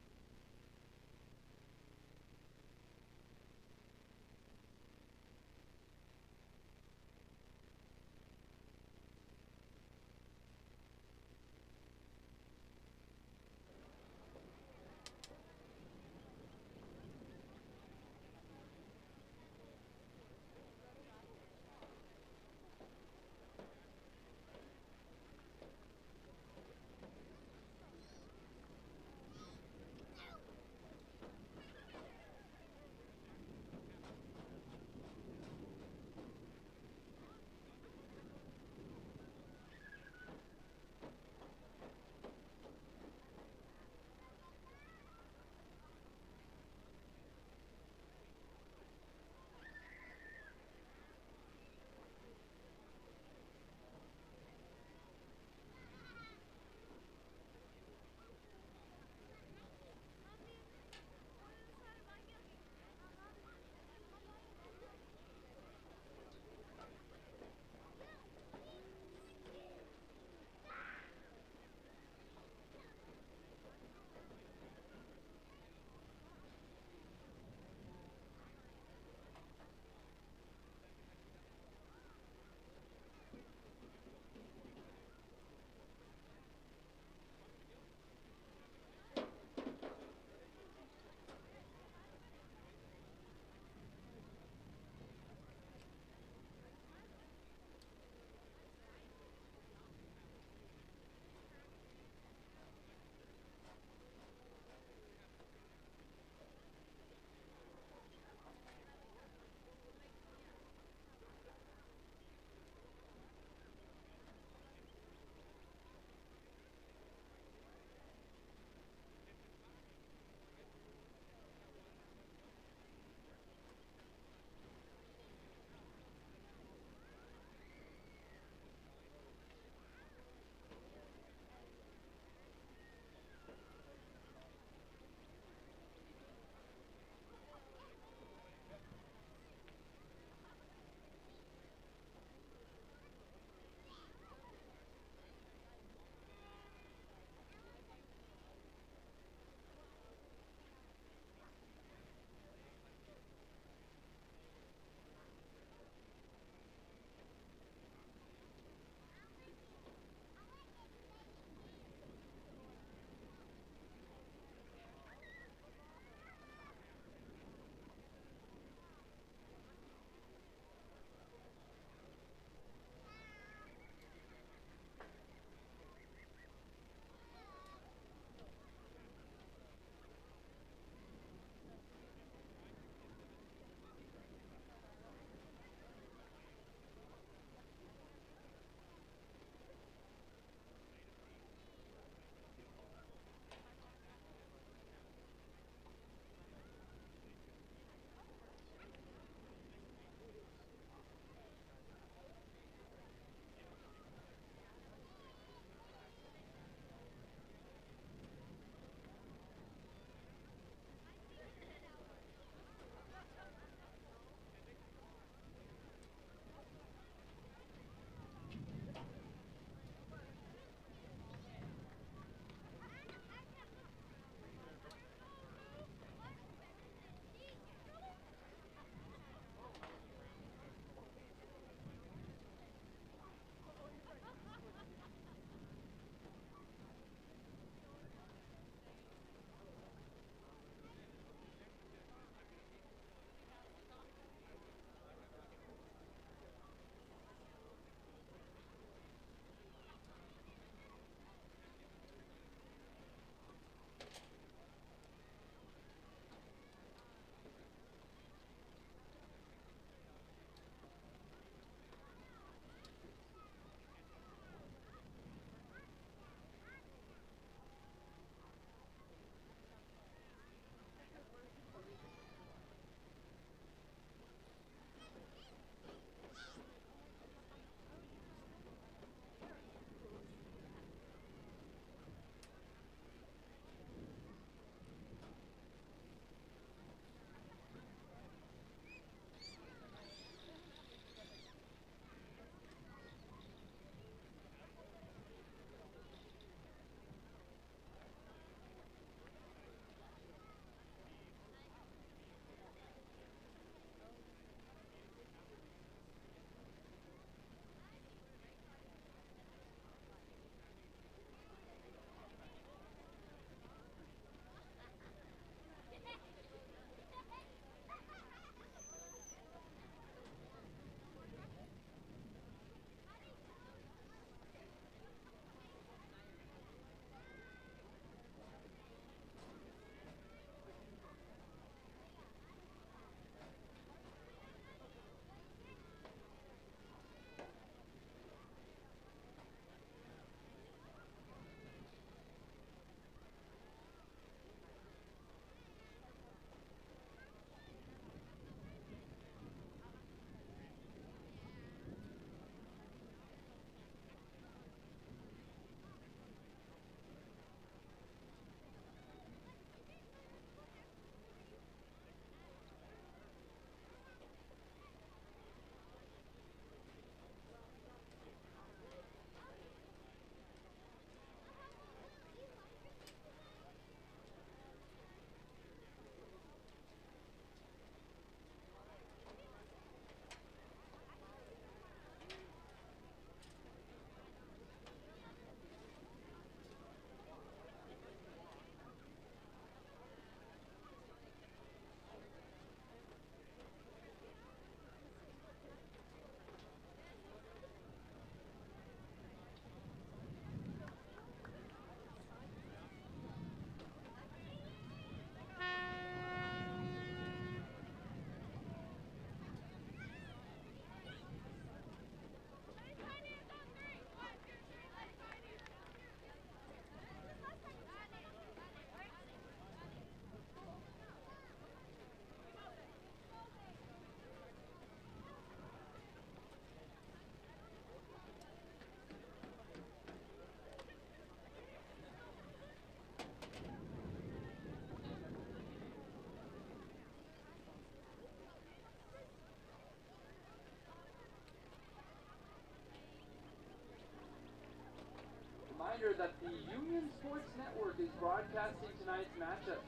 reminder that the Union Sports Network is broadcasting tonight's matchup.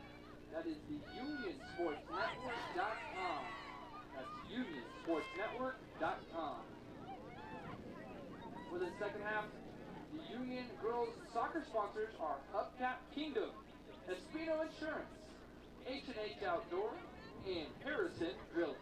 That is the UnionSportsNetwork.com. That's UnionSportsNetwork.com. For the second half, the Union girls soccer sponsors are Hubcap Kingdom, Espino Insurance, H&H Outdoor, and Harrison Drilling.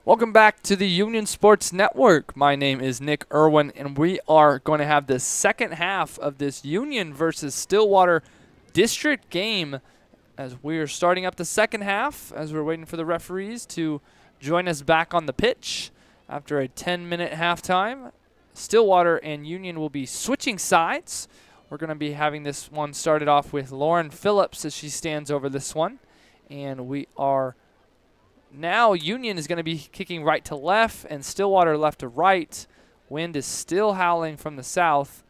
Welcome back to the Union Sports Network. My name is Nick Irwin, and we are going to have the second half of this Union versus Stillwater district game as we are starting up the second half as we're waiting for the referees to join us back on the pitch after a 10-minute halftime. Stillwater and Union will be switching sides. We're going to be having this one started off with Lauren Phillips as she stands over this one, and we are now Union is going to be kicking right to left and Stillwater left to right. Wind is still howling from the south.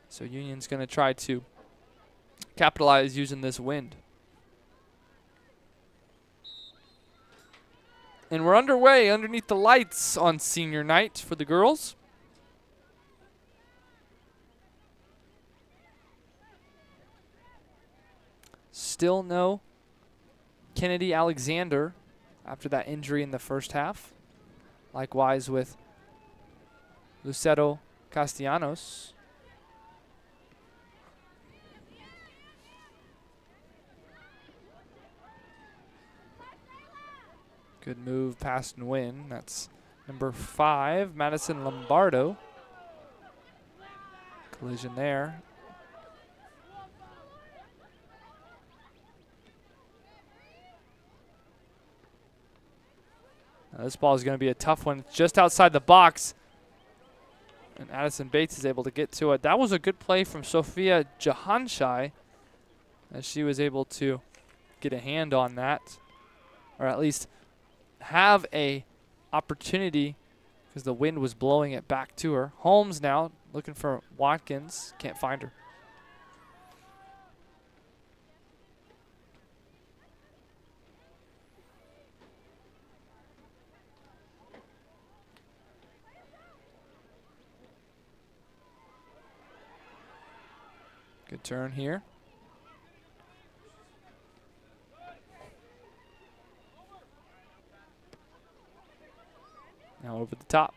So Union's going to try to capitalize using this wind. And we're underway underneath the lights on senior night for the girls. Still no Kennedy Alexander after that injury in the first half. Likewise with Lucero Castellanos. Good move, pass and win. That's number 5, Madison Lombardo. Collision there. Now this ball is going to be a tough one. It's just outside the box. And Addison Bates is able to get to it. That was a good play from Sophia Jahanshai as she was able to get a hand on that. Or at least have a opportunity because the wind was blowing it back to her. Holmes now looking for Watkins. Can't find her. Good turn here. Now over the top.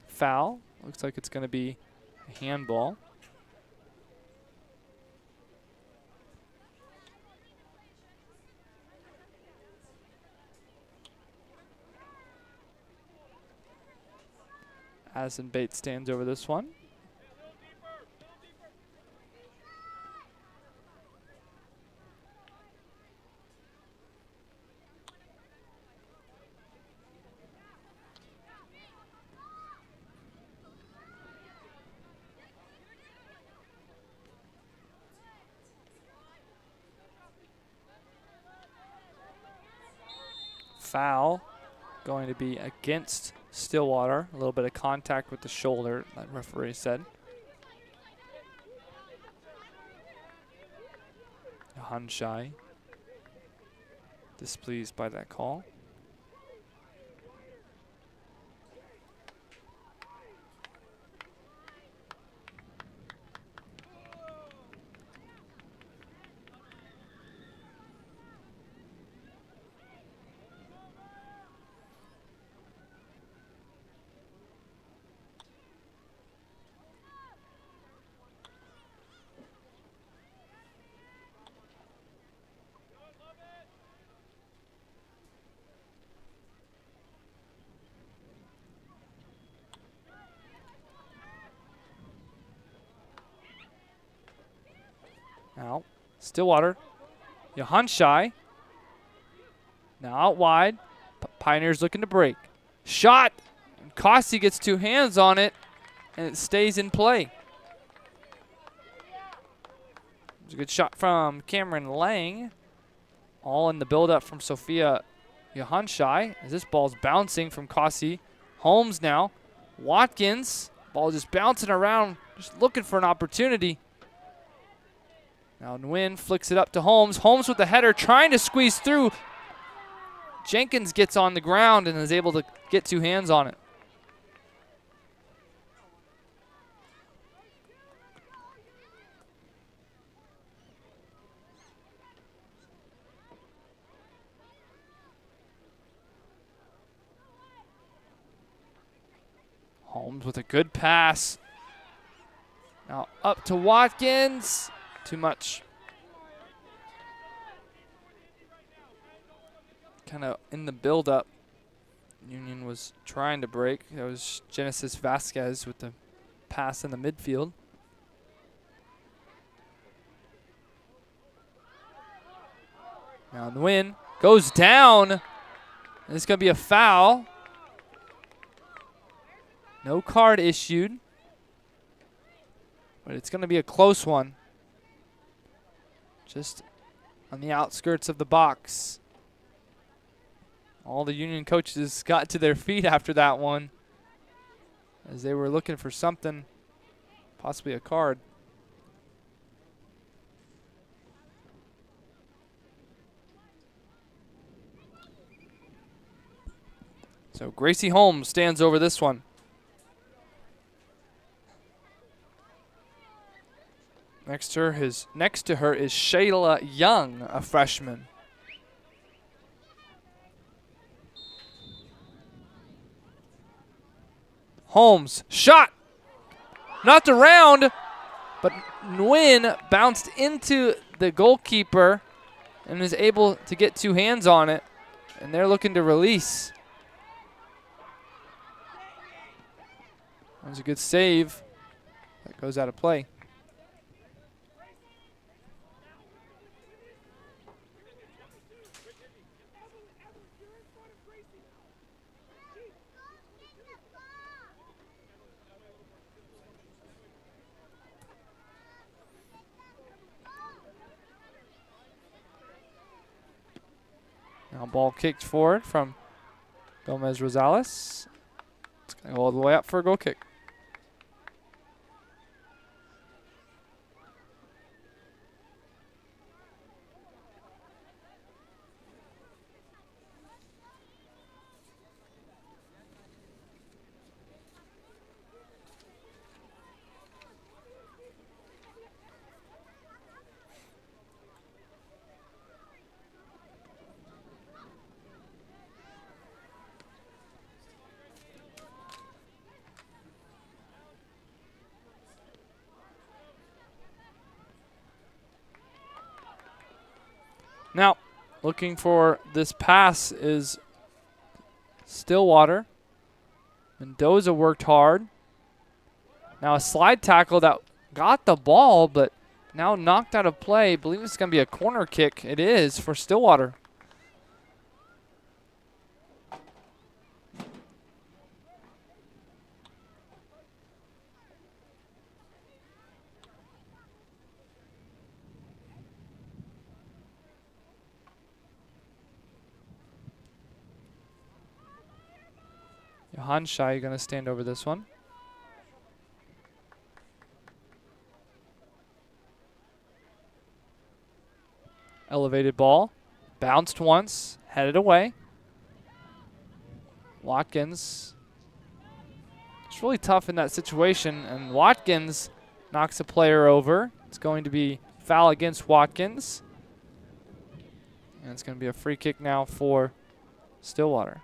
Foul. Looks like it's going to be a handball. Addison Bates stands over this one. Foul going to be against Stillwater. A little bit of contact with the shoulder, that referee said. Hanshai displeased by that call. Now, Stillwater. Johanshai. Now out wide. Pioneers looking to break. Shot. Kossi gets 2 hands on it, and it stays in play. It's a good shot from Cameron Lang. All in the build-up from Sophia Johanshai as this ball's bouncing from Kossi. Holmes now. Watkins. Ball just bouncing around, just looking for an opportunity. Now Nguyen flicks it up to Holmes. Holmes with the header trying to squeeze through. Jenkins gets on the ground and is able to get 2 hands on it. Holmes with a good pass. Now up to Watkins. Too much. Kind of in the build-up, Union was trying to break. That was Genesis Vasquez with the pass in the midfield. Now the win goes down. It's going to be a foul. No card issued, but it's going to be a close one. Just on the outskirts of the box. All the Union coaches got to their feet after that one as they were looking for something, possibly a card. So Gracie Holmes stands over this one. Next to her is Shayla Young, a freshman. Holmes, shot! Knocked around, but Nguyen bounced into the goalkeeper and is able to get 2 hands on it, and they're looking to release. That was a good save. That goes out of play. Now ball kicked forward from Gomez Rosales. It's going to go all the way up for a goal kick. Now, looking for this pass is Stillwater. Mendoza worked hard. Now a slide tackle that got the ball, but now knocked out of play. I believe it's going to be a corner kick. It is for Stillwater. Johanshai going to stand over this one. Elevated ball. Bounced once. Headed away. Watkins. It's really tough in that situation. And Watkins knocks a player over. It's going to be foul against Watkins. And it's going to be a free kick now for Stillwater.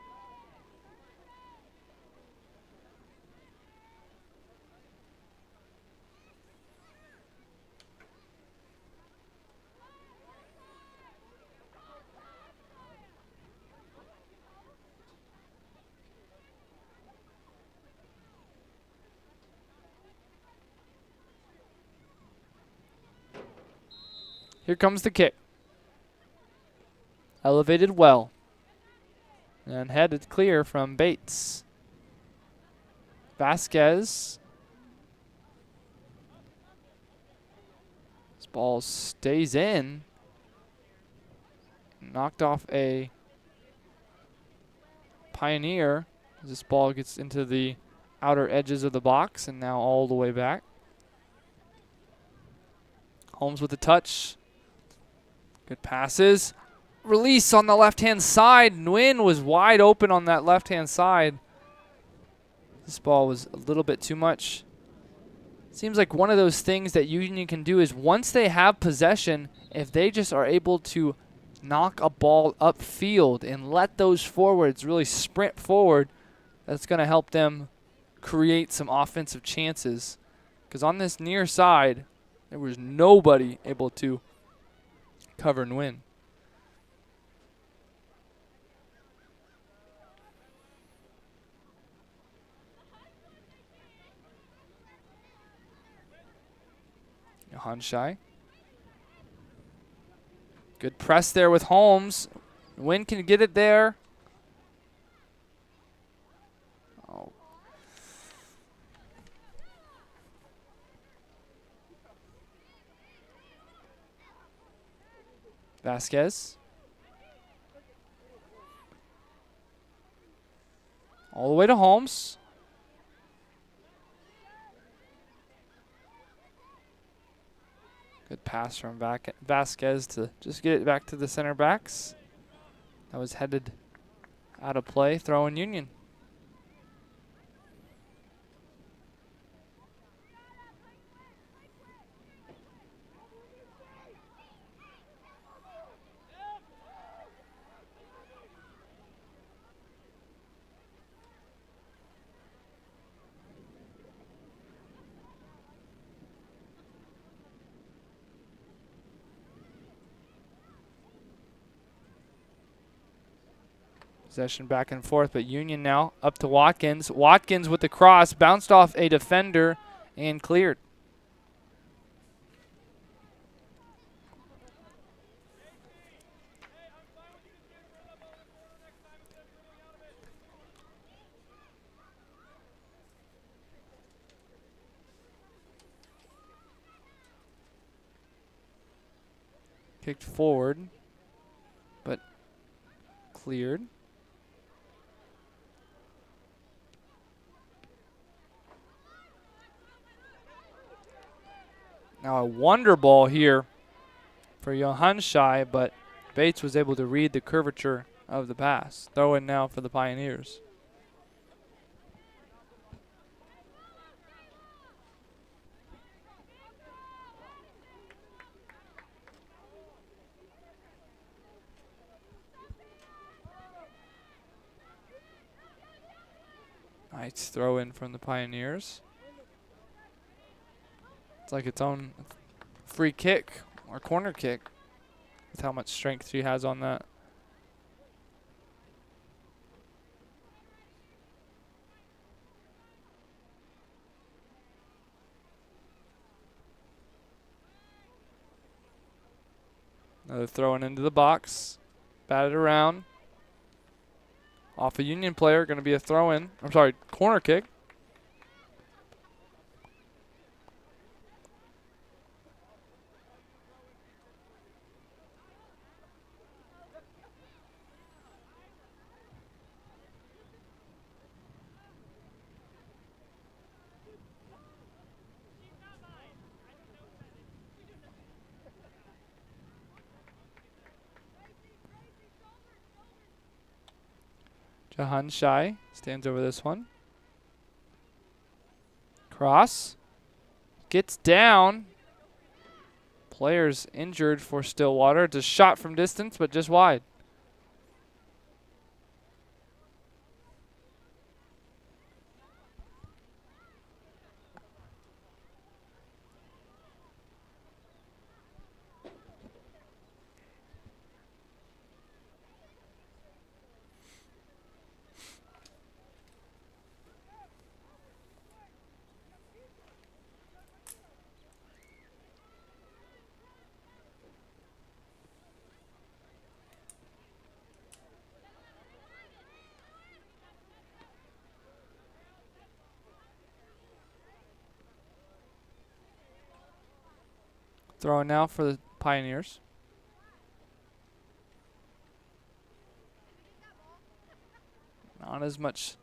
Here comes the kick. Elevated well. And headed clear from Bates. Vasquez. This ball stays in. Knocked off a Pioneer. This ball gets into the outer edges of the box and now all the way back. Holmes with the touch. Good passes. Release on the left-hand side. Nguyen was wide open on that left-hand side. This ball was a little bit too much. Seems like one of those things that Union can do is once they have possession, if they just are able to knock a ball upfield and let those forwards really sprint forward, that's going to help them create some offensive chances. Because on this near side, there was nobody able to cover Nguyen. Hanshai. Good press there with Holmes. Nguyen can get it there. Oh. Vasquez. All the way to Holmes. Good pass from Vasquez to just get it back to the center backs. That was headed out of play, throwing Union. Possession back and forth, but Union now up to Watkins. Watkins with the cross, bounced off a defender and cleared. Kicked forward, but cleared. Now a wonder ball here for Johanshai, but Bates was able to read the curvature of the pass. Throw in now for the Pioneers. Nice throw in from the Pioneers. It's like its own free kick or corner kick with how much strength she has on that. Another throwing into the box. Batted around. Off a Union player, going to be a throw-in. I'm sorry, corner kick. Johanshai stands over this one. Cross. Gets down. Players injured for Stillwater. It's a shot from distance, but just wide. Throwing now for the Pioneers. Not as much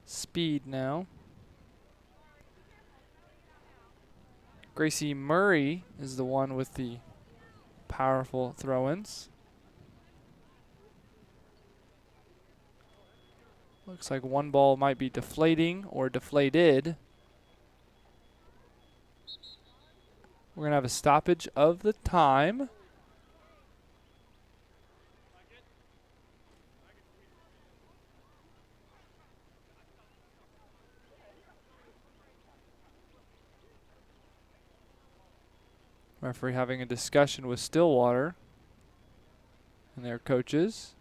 speed now. Gracie Murray is the one with the powerful throw-ins. Looks like one ball might be deflating or deflated. We're going to have a stoppage of the time. Referee having a discussion with Stillwater and their coaches.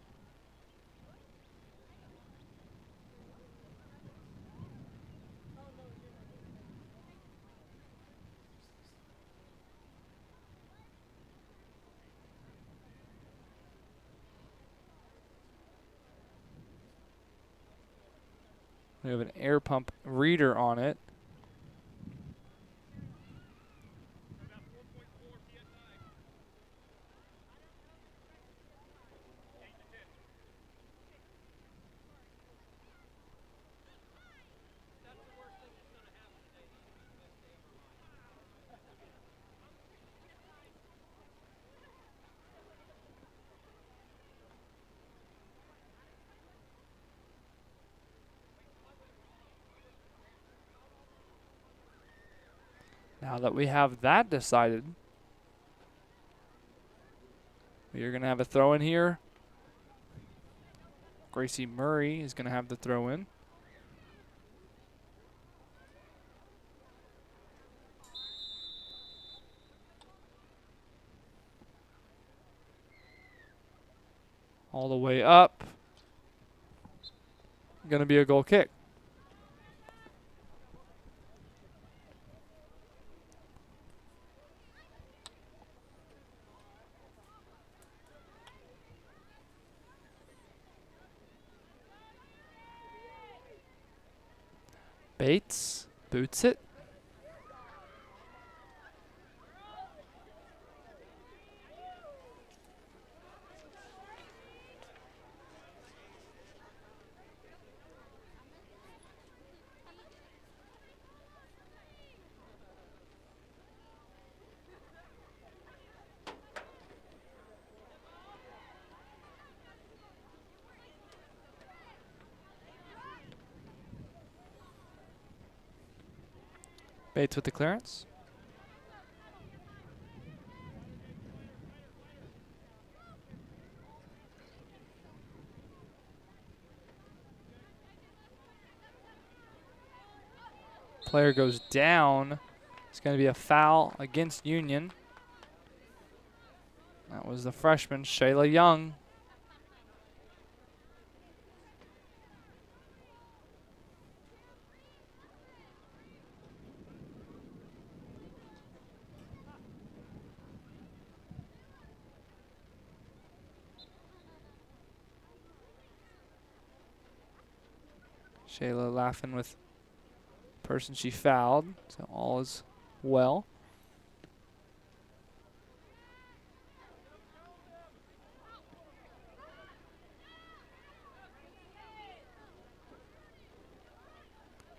We have an air pump reader on it. Now that we have that decided, we are going to have a throw in here. Gracie Murray is going to have the throw in. All the way up. Going to be a goal kick. Bates boots it. Bates with the clearance. Player goes down. It's going to be a foul against Union. That was the freshman, Shayla Young. Shayla laughing with the person she fouled, so all is well.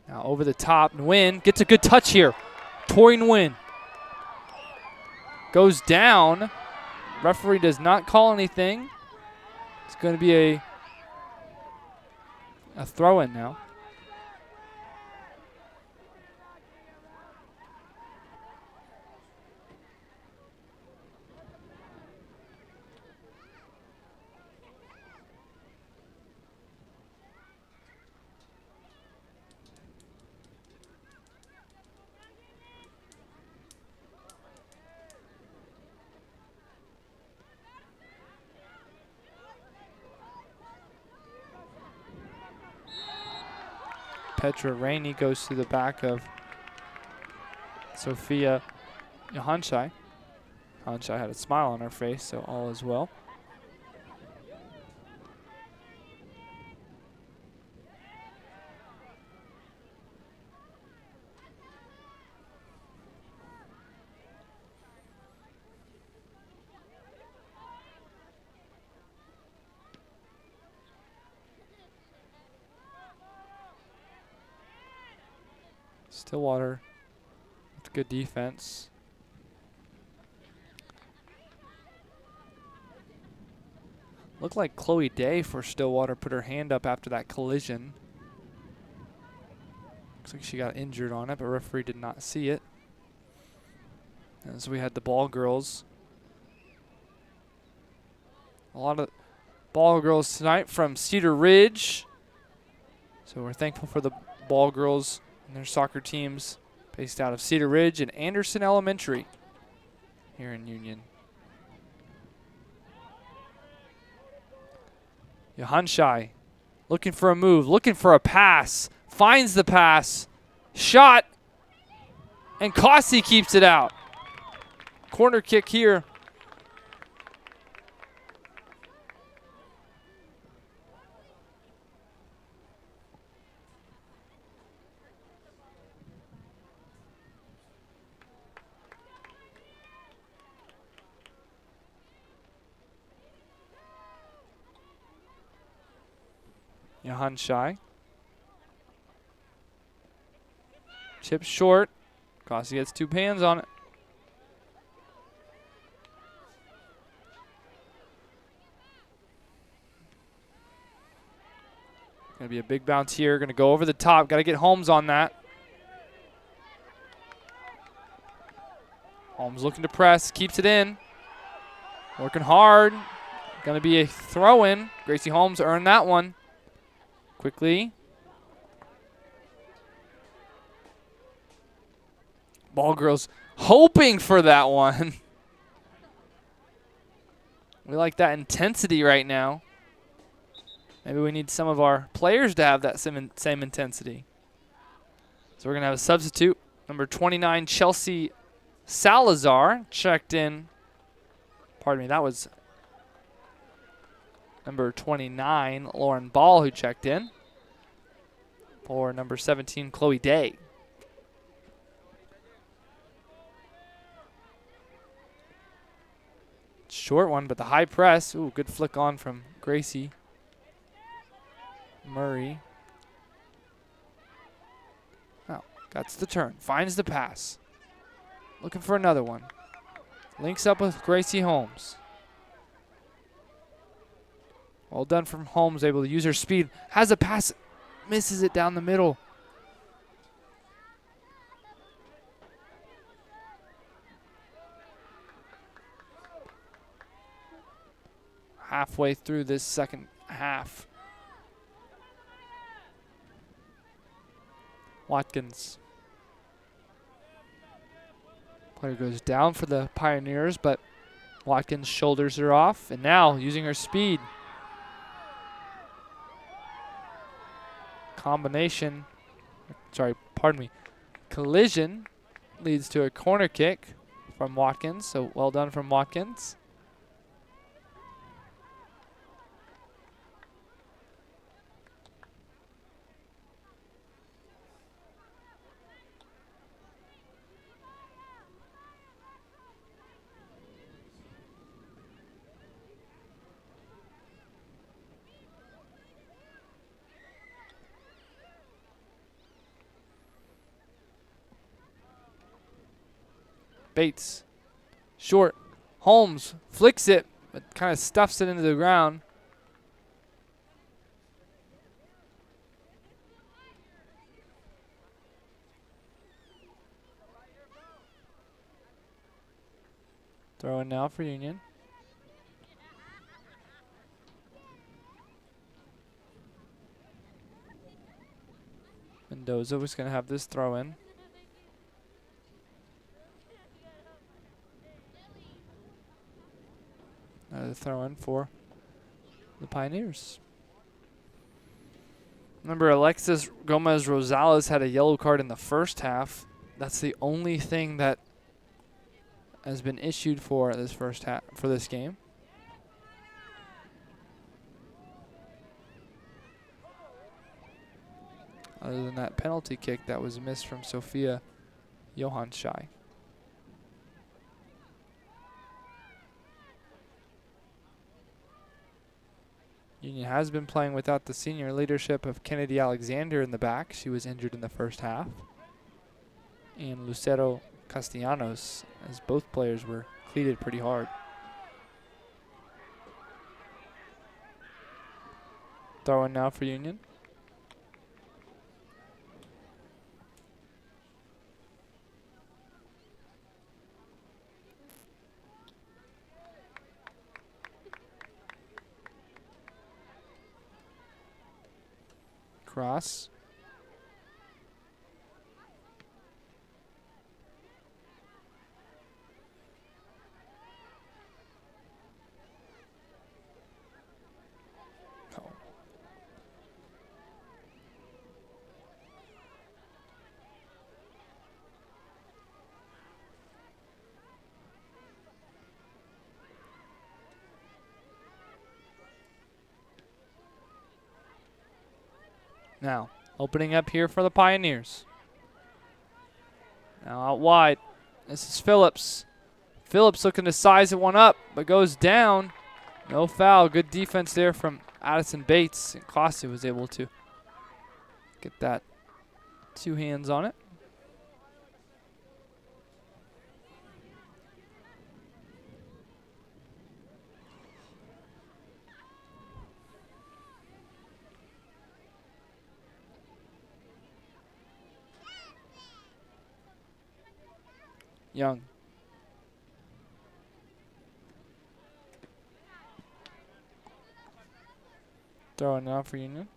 Now over the top, Nguyen gets a good touch here. Tori Nguyen goes down. Referee does not call anything. It's going to be a throw-in now. Petra Rainey goes to the back of Sophia Johanshai. Johanshai had a smile on her face, so all is well. Stillwater with good defense. Looked like Chloe Day for Stillwater put her hand up after that collision. Looks like she got injured on it, but referee did not see it. As we had the ball girls. A lot of ball girls tonight from Cedar Ridge. So we're thankful for the ball girls and their soccer teams based out of Cedar Ridge and Anderson Elementary here in Union. Johanshai looking for a move, looking for a pass, finds the pass, shot, and Kossi keeps it out. Corner kick here. Johanshai. Chip short. Kossi gets 2 hands on it. Going to be a big bounce here. Going to go over the top. Got to get Holmes on that. Holmes looking to press. Keeps it in. Working hard. Going to be a throw-in. Gracie Holmes earned that one. Quickly. Ball girls hoping for that one. We like that intensity right now. Maybe we need some of our players to have that same intensity. So we're going to have a substitute. Number 29, Chelsea Salazar, checked in. Pardon me, that was number 29, Lauren Ball, who checked in. For number 17, Chloe Day. Short one, but the high press. Ooh, good flick on from Gracie Murray. Oh, that's the turn. Finds the pass. Looking for another one. Links up with Gracie Holmes. Well done from Holmes, able to use her speed. Has a pass, misses it down the middle. Halfway through this second half. Watkins. Player goes down for the Pioneers, but Watkins shoulders her off, and now using her speed. Combination, sorry, pardon me. Collision leads to a corner kick from Watkins, so well done from Watkins. Bates, short, Holmes flicks it, but kind of stuffs it into the ground. Throw in now for Union. Mendoza was going to have this throw in. Another throw in for the Pioneers. Remember, Alexis Gomez Rosales had a yellow card in the first half. That's the only thing that has been issued for this first half, for this game. Other than that penalty kick that was missed from Sophia Johanshai. Union has been playing without the senior leadership of Kennedy Alexander in the back. She was injured in the first half. and Lucero Castellanos, as both players were cleated pretty hard. Throwing now for Union. Cross. Oh. Now, opening up here for the Pioneers. Now out wide. This is Phillips. Phillips looking to size it one up, but goes down. No foul. Good defense there from Addison Bates. And Cossie was able to get that 2 hands on it. Young. Throwing now for Union.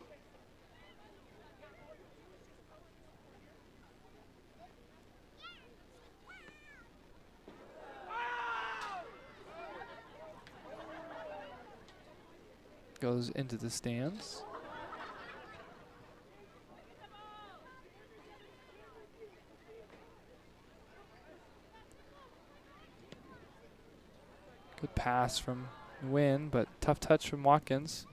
Goes into the stands. Good pass from Nguyen, but tough touch from Watkins.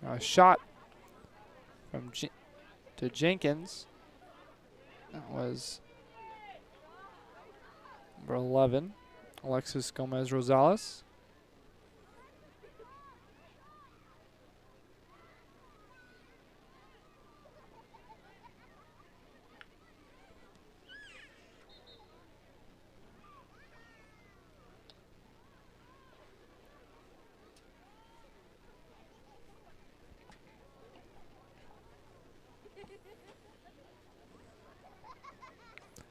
A shot from to Jenkins. That was number 11, Alexis Gomez-Rosales.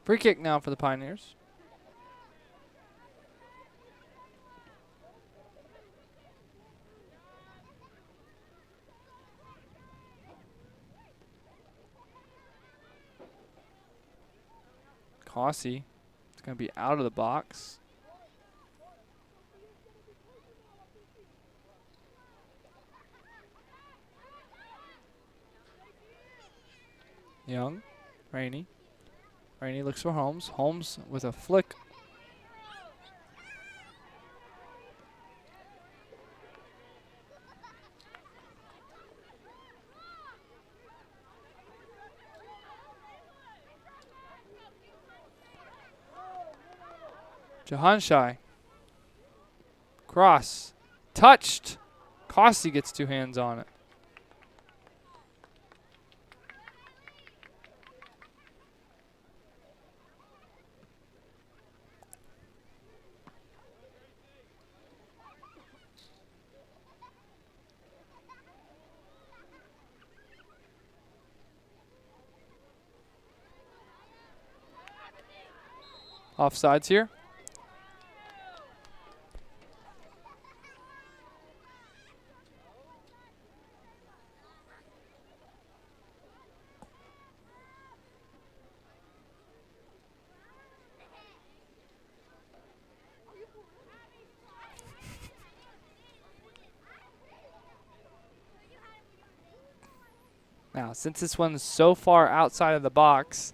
Free kick now for the Pioneers. Cossie is going to be out of the box. Young, Rainey. Rainey looks for Holmes. Holmes with a flick. Jahanshai. Cross. Touched. Cossie gets 2 hands on it. Offsides here. Now, since this one's so far outside of the box,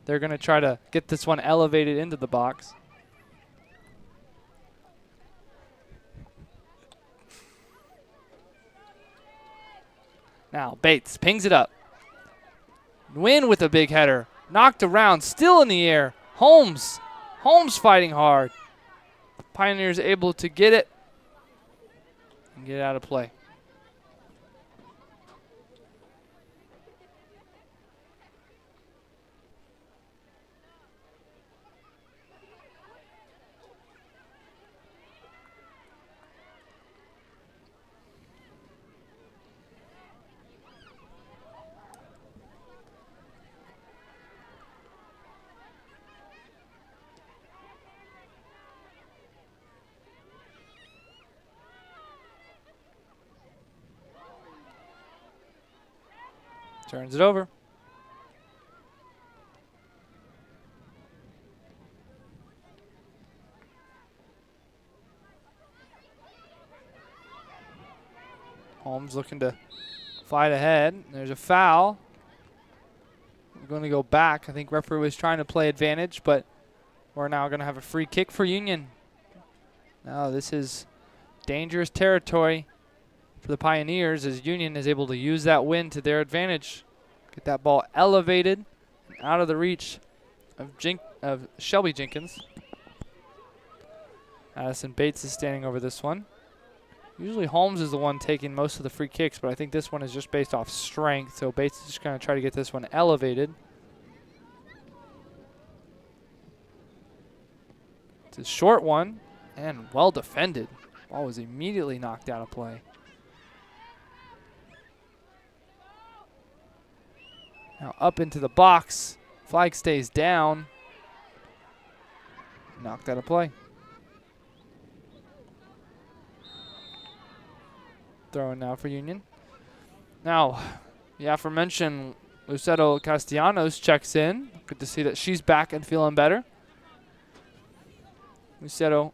they're going to try to get this one elevated into the box. Now, Bates pings it up. Nguyen with a big header. Knocked around, still in the air. Holmes fighting hard. Pioneers able to get it and get it out of play. Turns it over. Holmes looking to fight ahead. There's a foul. We're going to go back. I think referee was trying to play advantage, but we're now going to have a free kick for Union. Now this is dangerous territory for the Pioneers as Union is able to use that win to their advantage. Get that ball elevated and out of the reach of Shelby Jenkins. Addison Bates is standing over this one. Usually Holmes is the one taking most of the free kicks, but I think this one is just based off strength, so Bates is just going to try to get this one elevated. It's a short one and well defended. Ball was immediately knocked out of play. Now up into the box. Flag stays down. Knocked out of play. Throwing now for Union. Now, the aforementioned Lucero Castellanos checks in. Good to see that she's back and feeling better. Lucero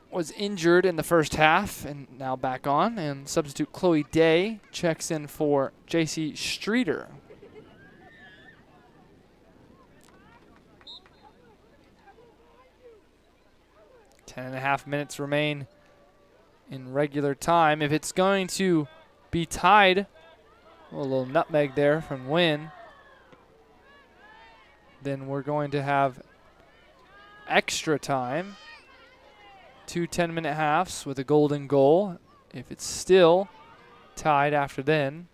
was injured in the first half and now back on. And substitute Chloe Day checks in for JC Streeter. 10.5 minutes remain in regular time. If it's going to be tied, a little nutmeg there from Nguyen, then we're going to have extra time. 2 10-minute halves with a golden goal. If it's still tied after then,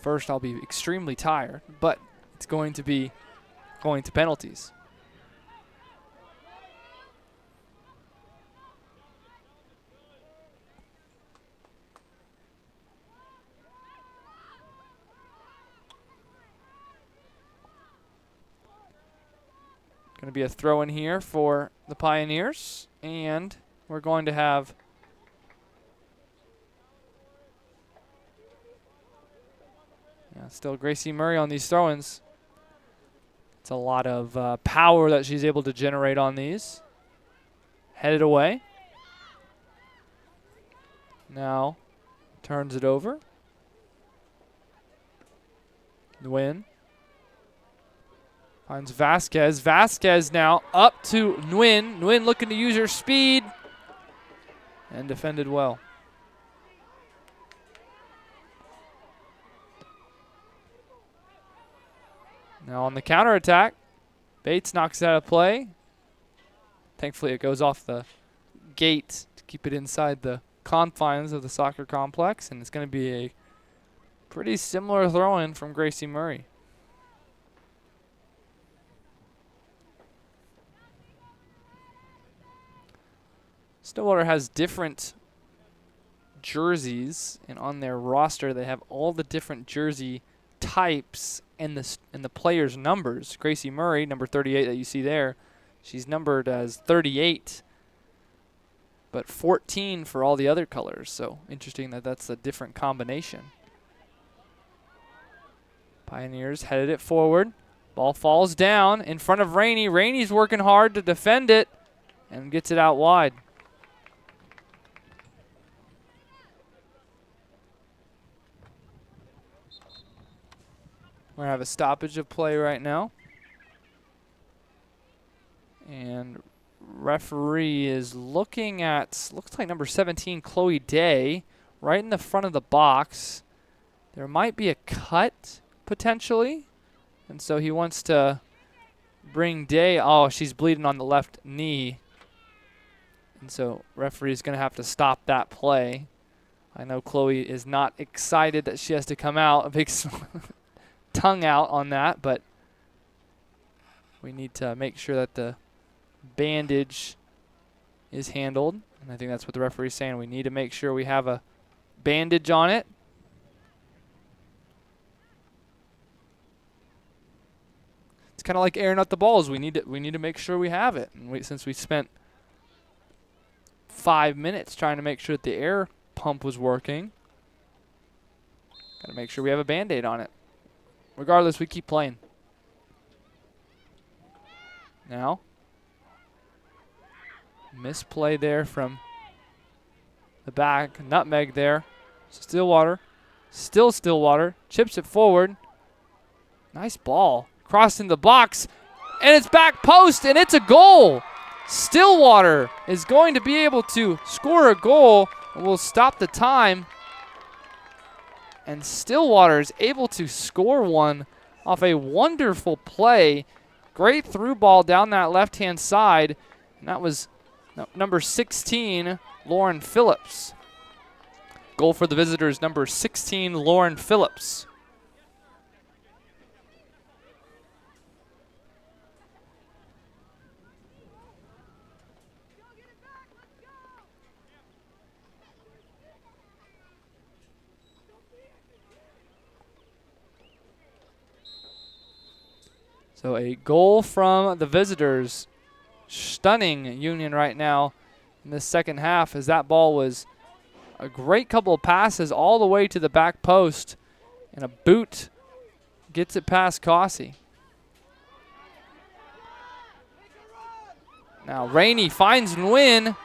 first I'll be extremely tired, but it's going to be going to penalties. Going to be a throw in here for the Pioneers, and we're going to have still Gracie Murray on these throw-ins. It's a lot of power that she's able to generate on these. Headed away. Now turns it over. The win. Finds Vasquez. Vasquez now up to Nguyen. Nguyen looking to use her speed. And defended well. Now on the counterattack, Bates knocks it out of play. Thankfully it goes off the gate to keep it inside the confines of the soccer complex. And it's going to be a pretty similar throw-in from Gracie Murray. Stillwater has different jerseys, and on their roster they have all the different jersey types and the players' numbers. Gracie Murray, number 38 that you see there, she's numbered as 38, but 14 for all the other colors. So interesting that that's a different combination. Pioneers headed it forward. Ball falls down in front of Rainey. Rainey's working hard to defend it and gets it out wide. We're going to have a stoppage of play right now. And referee is looking at, looks like number 17, Chloe Day, right in the front of the box. There might be a cut, potentially. And so he wants to bring Day. Oh, she's bleeding on the left knee. And so referee's going to have to stop that play. I know Chloe is not excited that she has to come out. A big tongue out on that, but we need to make sure that the bandage is handled. And I think that's what the referee's saying. We need to make sure we have a bandage on it. It's kind of like airing out the balls. We need to make sure we have it. And since we spent 5 minutes trying to make sure that the air pump was working, got to make sure we have a Band-Aid on it. Regardless, we keep playing. Now, misplay there from the back. Nutmeg there. Stillwater. Still Stillwater. Chips it forward. Nice ball. Crossing the box. And it's back post, and it's a goal. Stillwater is going to be able to score a goal, and we'll stop the time. And Stillwater is able to score one off a wonderful play. Great through ball down that left-hand side. And that was number 16, Lauren Phillips. Goal for the visitors, number 16, Lauren Phillips. So a goal from the visitors, stunning Union right now in the second half, as that ball was a great couple of passes all the way to the back post, and a boot gets it past Cossey. Now Rainey finds Nguyen.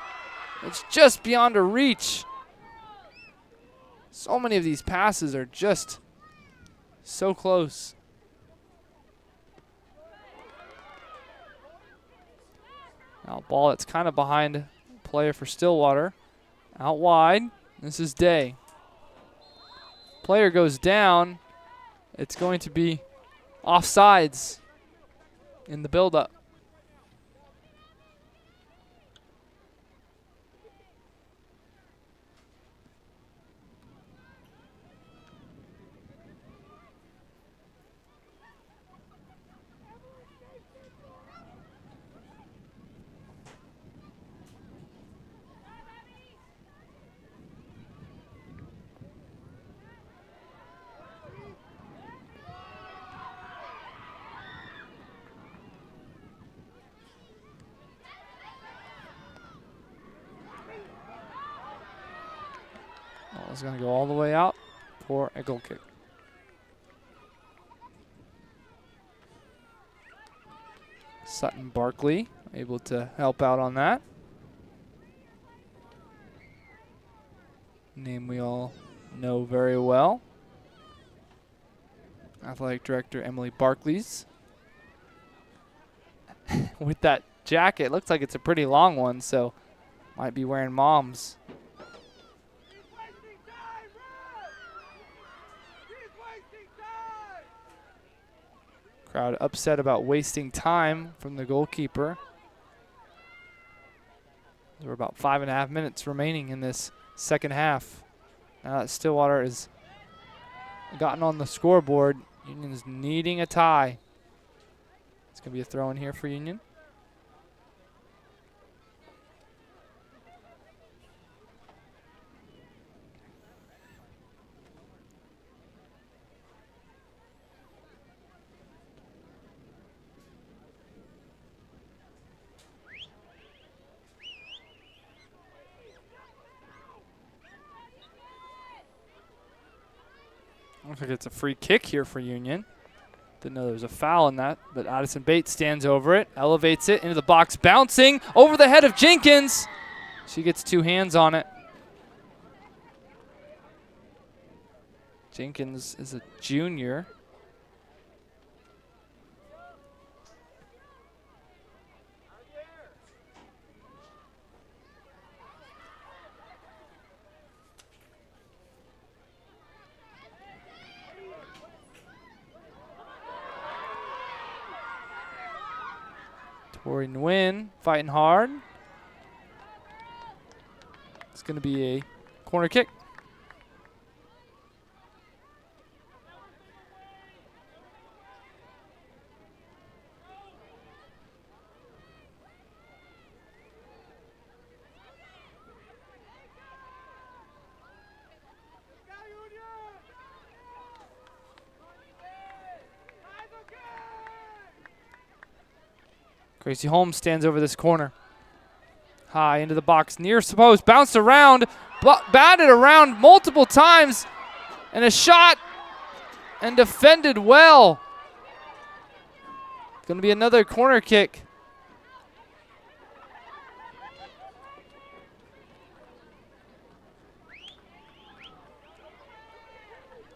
It's just beyond her reach. So many of these passes are just so close. Now ball that's kind of behind player for Stillwater. Out wide. This is Day. Player goes down. It's going to be offsides in the build-up. Is going to go all the way out for a goal kick. Sutton Barkley able to help out on that. Name we all know very well. Athletic Director Emily Barclays. With that jacket, looks like it's a pretty long one, so might be wearing mom's. Crowd upset about wasting time from the goalkeeper. There were about 5.5 minutes remaining in this second half. Now that Stillwater has gotten on the scoreboard, Union's needing a tie. It's going to be a throw in here for Union. Looks like it's a free kick here for Union. Didn't know there was a foul in that, but Addison Bates stands over it, elevates it into the box, bouncing over the head of Jenkins. She gets two hands on it. Jenkins is a junior. Tori Nguyen fighting hard. It's going to be a corner kick. Gracie Holmes stands over this corner. High into the box, near post, bounced around, batted around multiple times, and a shot, and defended well. Going to be another corner kick.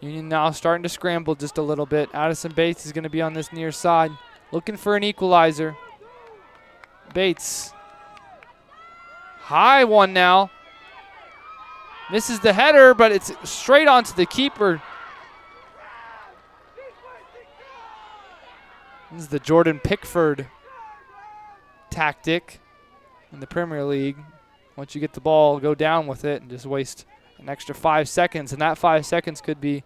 Union now starting to scramble just a little bit. Addison Bates is going to be on this near side, looking for an equalizer. Bates. High one now. Misses the header, but it's straight onto the keeper. This is the Jordan Pickford tactic in the Premier League. Once you get the ball, go down with it and just waste an extra 5 seconds. And that 5 seconds could be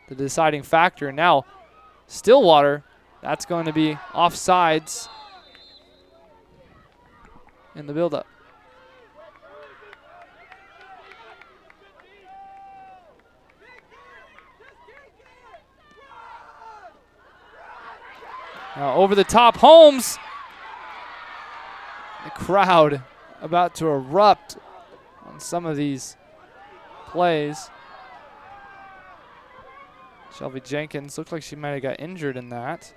the deciding factor. Now, Stillwater, that's going to be offsides in the build-up. Now over the top, Holmes. The crowd about to erupt on some of these plays. Shelby Jenkins looked like she might have got injured in that.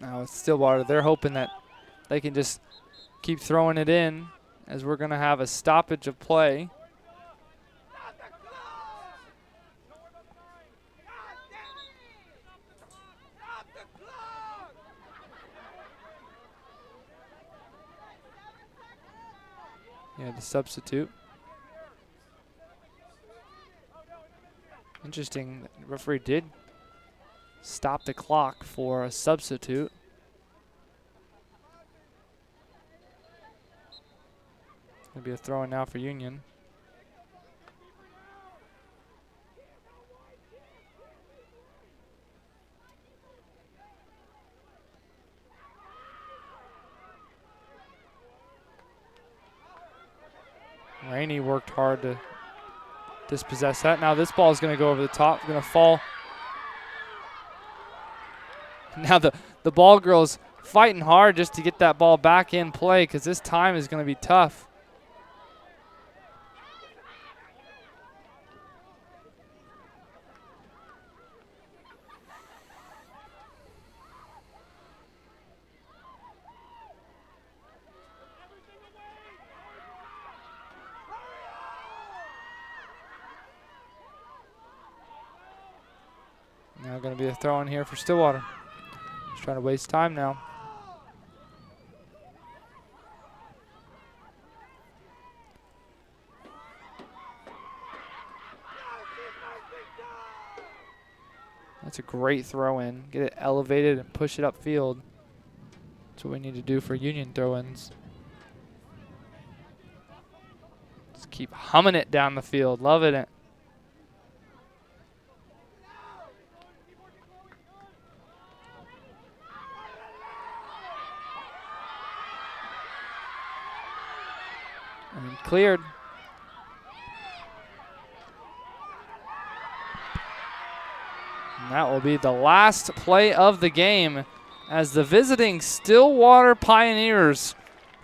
Now it's Stillwater. They're hoping that they can just keep throwing it in, as we're going to have a stoppage of play. Yeah, the substitute. Interesting, the referee did stop the clock for a substitute. Gonna be a throw in now for Union. Rainey worked hard to dispossess that. Now this ball is going to go over the top, going to fall. Now the ball girl's fighting hard just to get that ball back in play, because this time is going to be tough. Now going to be a throw in here for Stillwater. Just trying to waste time now. That's a great throw in. Get it elevated and push it upfield. That's what we need to do for Union throw-ins. Just keep humming it down the field. Loving it. And cleared. And that will be the last play of the game as the visiting Stillwater Pioneers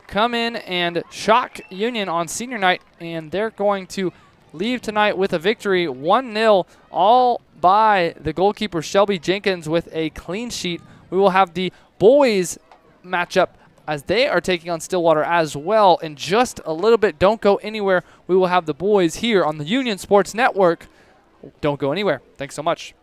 come in and shock Union on senior night, and they're going to leave tonight with a victory 1-0, all by the goalkeeper Shelby Jenkins with a clean sheet. We will have the boys matchup as they are taking on Stillwater as well in just a little bit. Don't go anywhere. We will have the boys here on the Union Sports Network. Don't go anywhere. Thanks so much.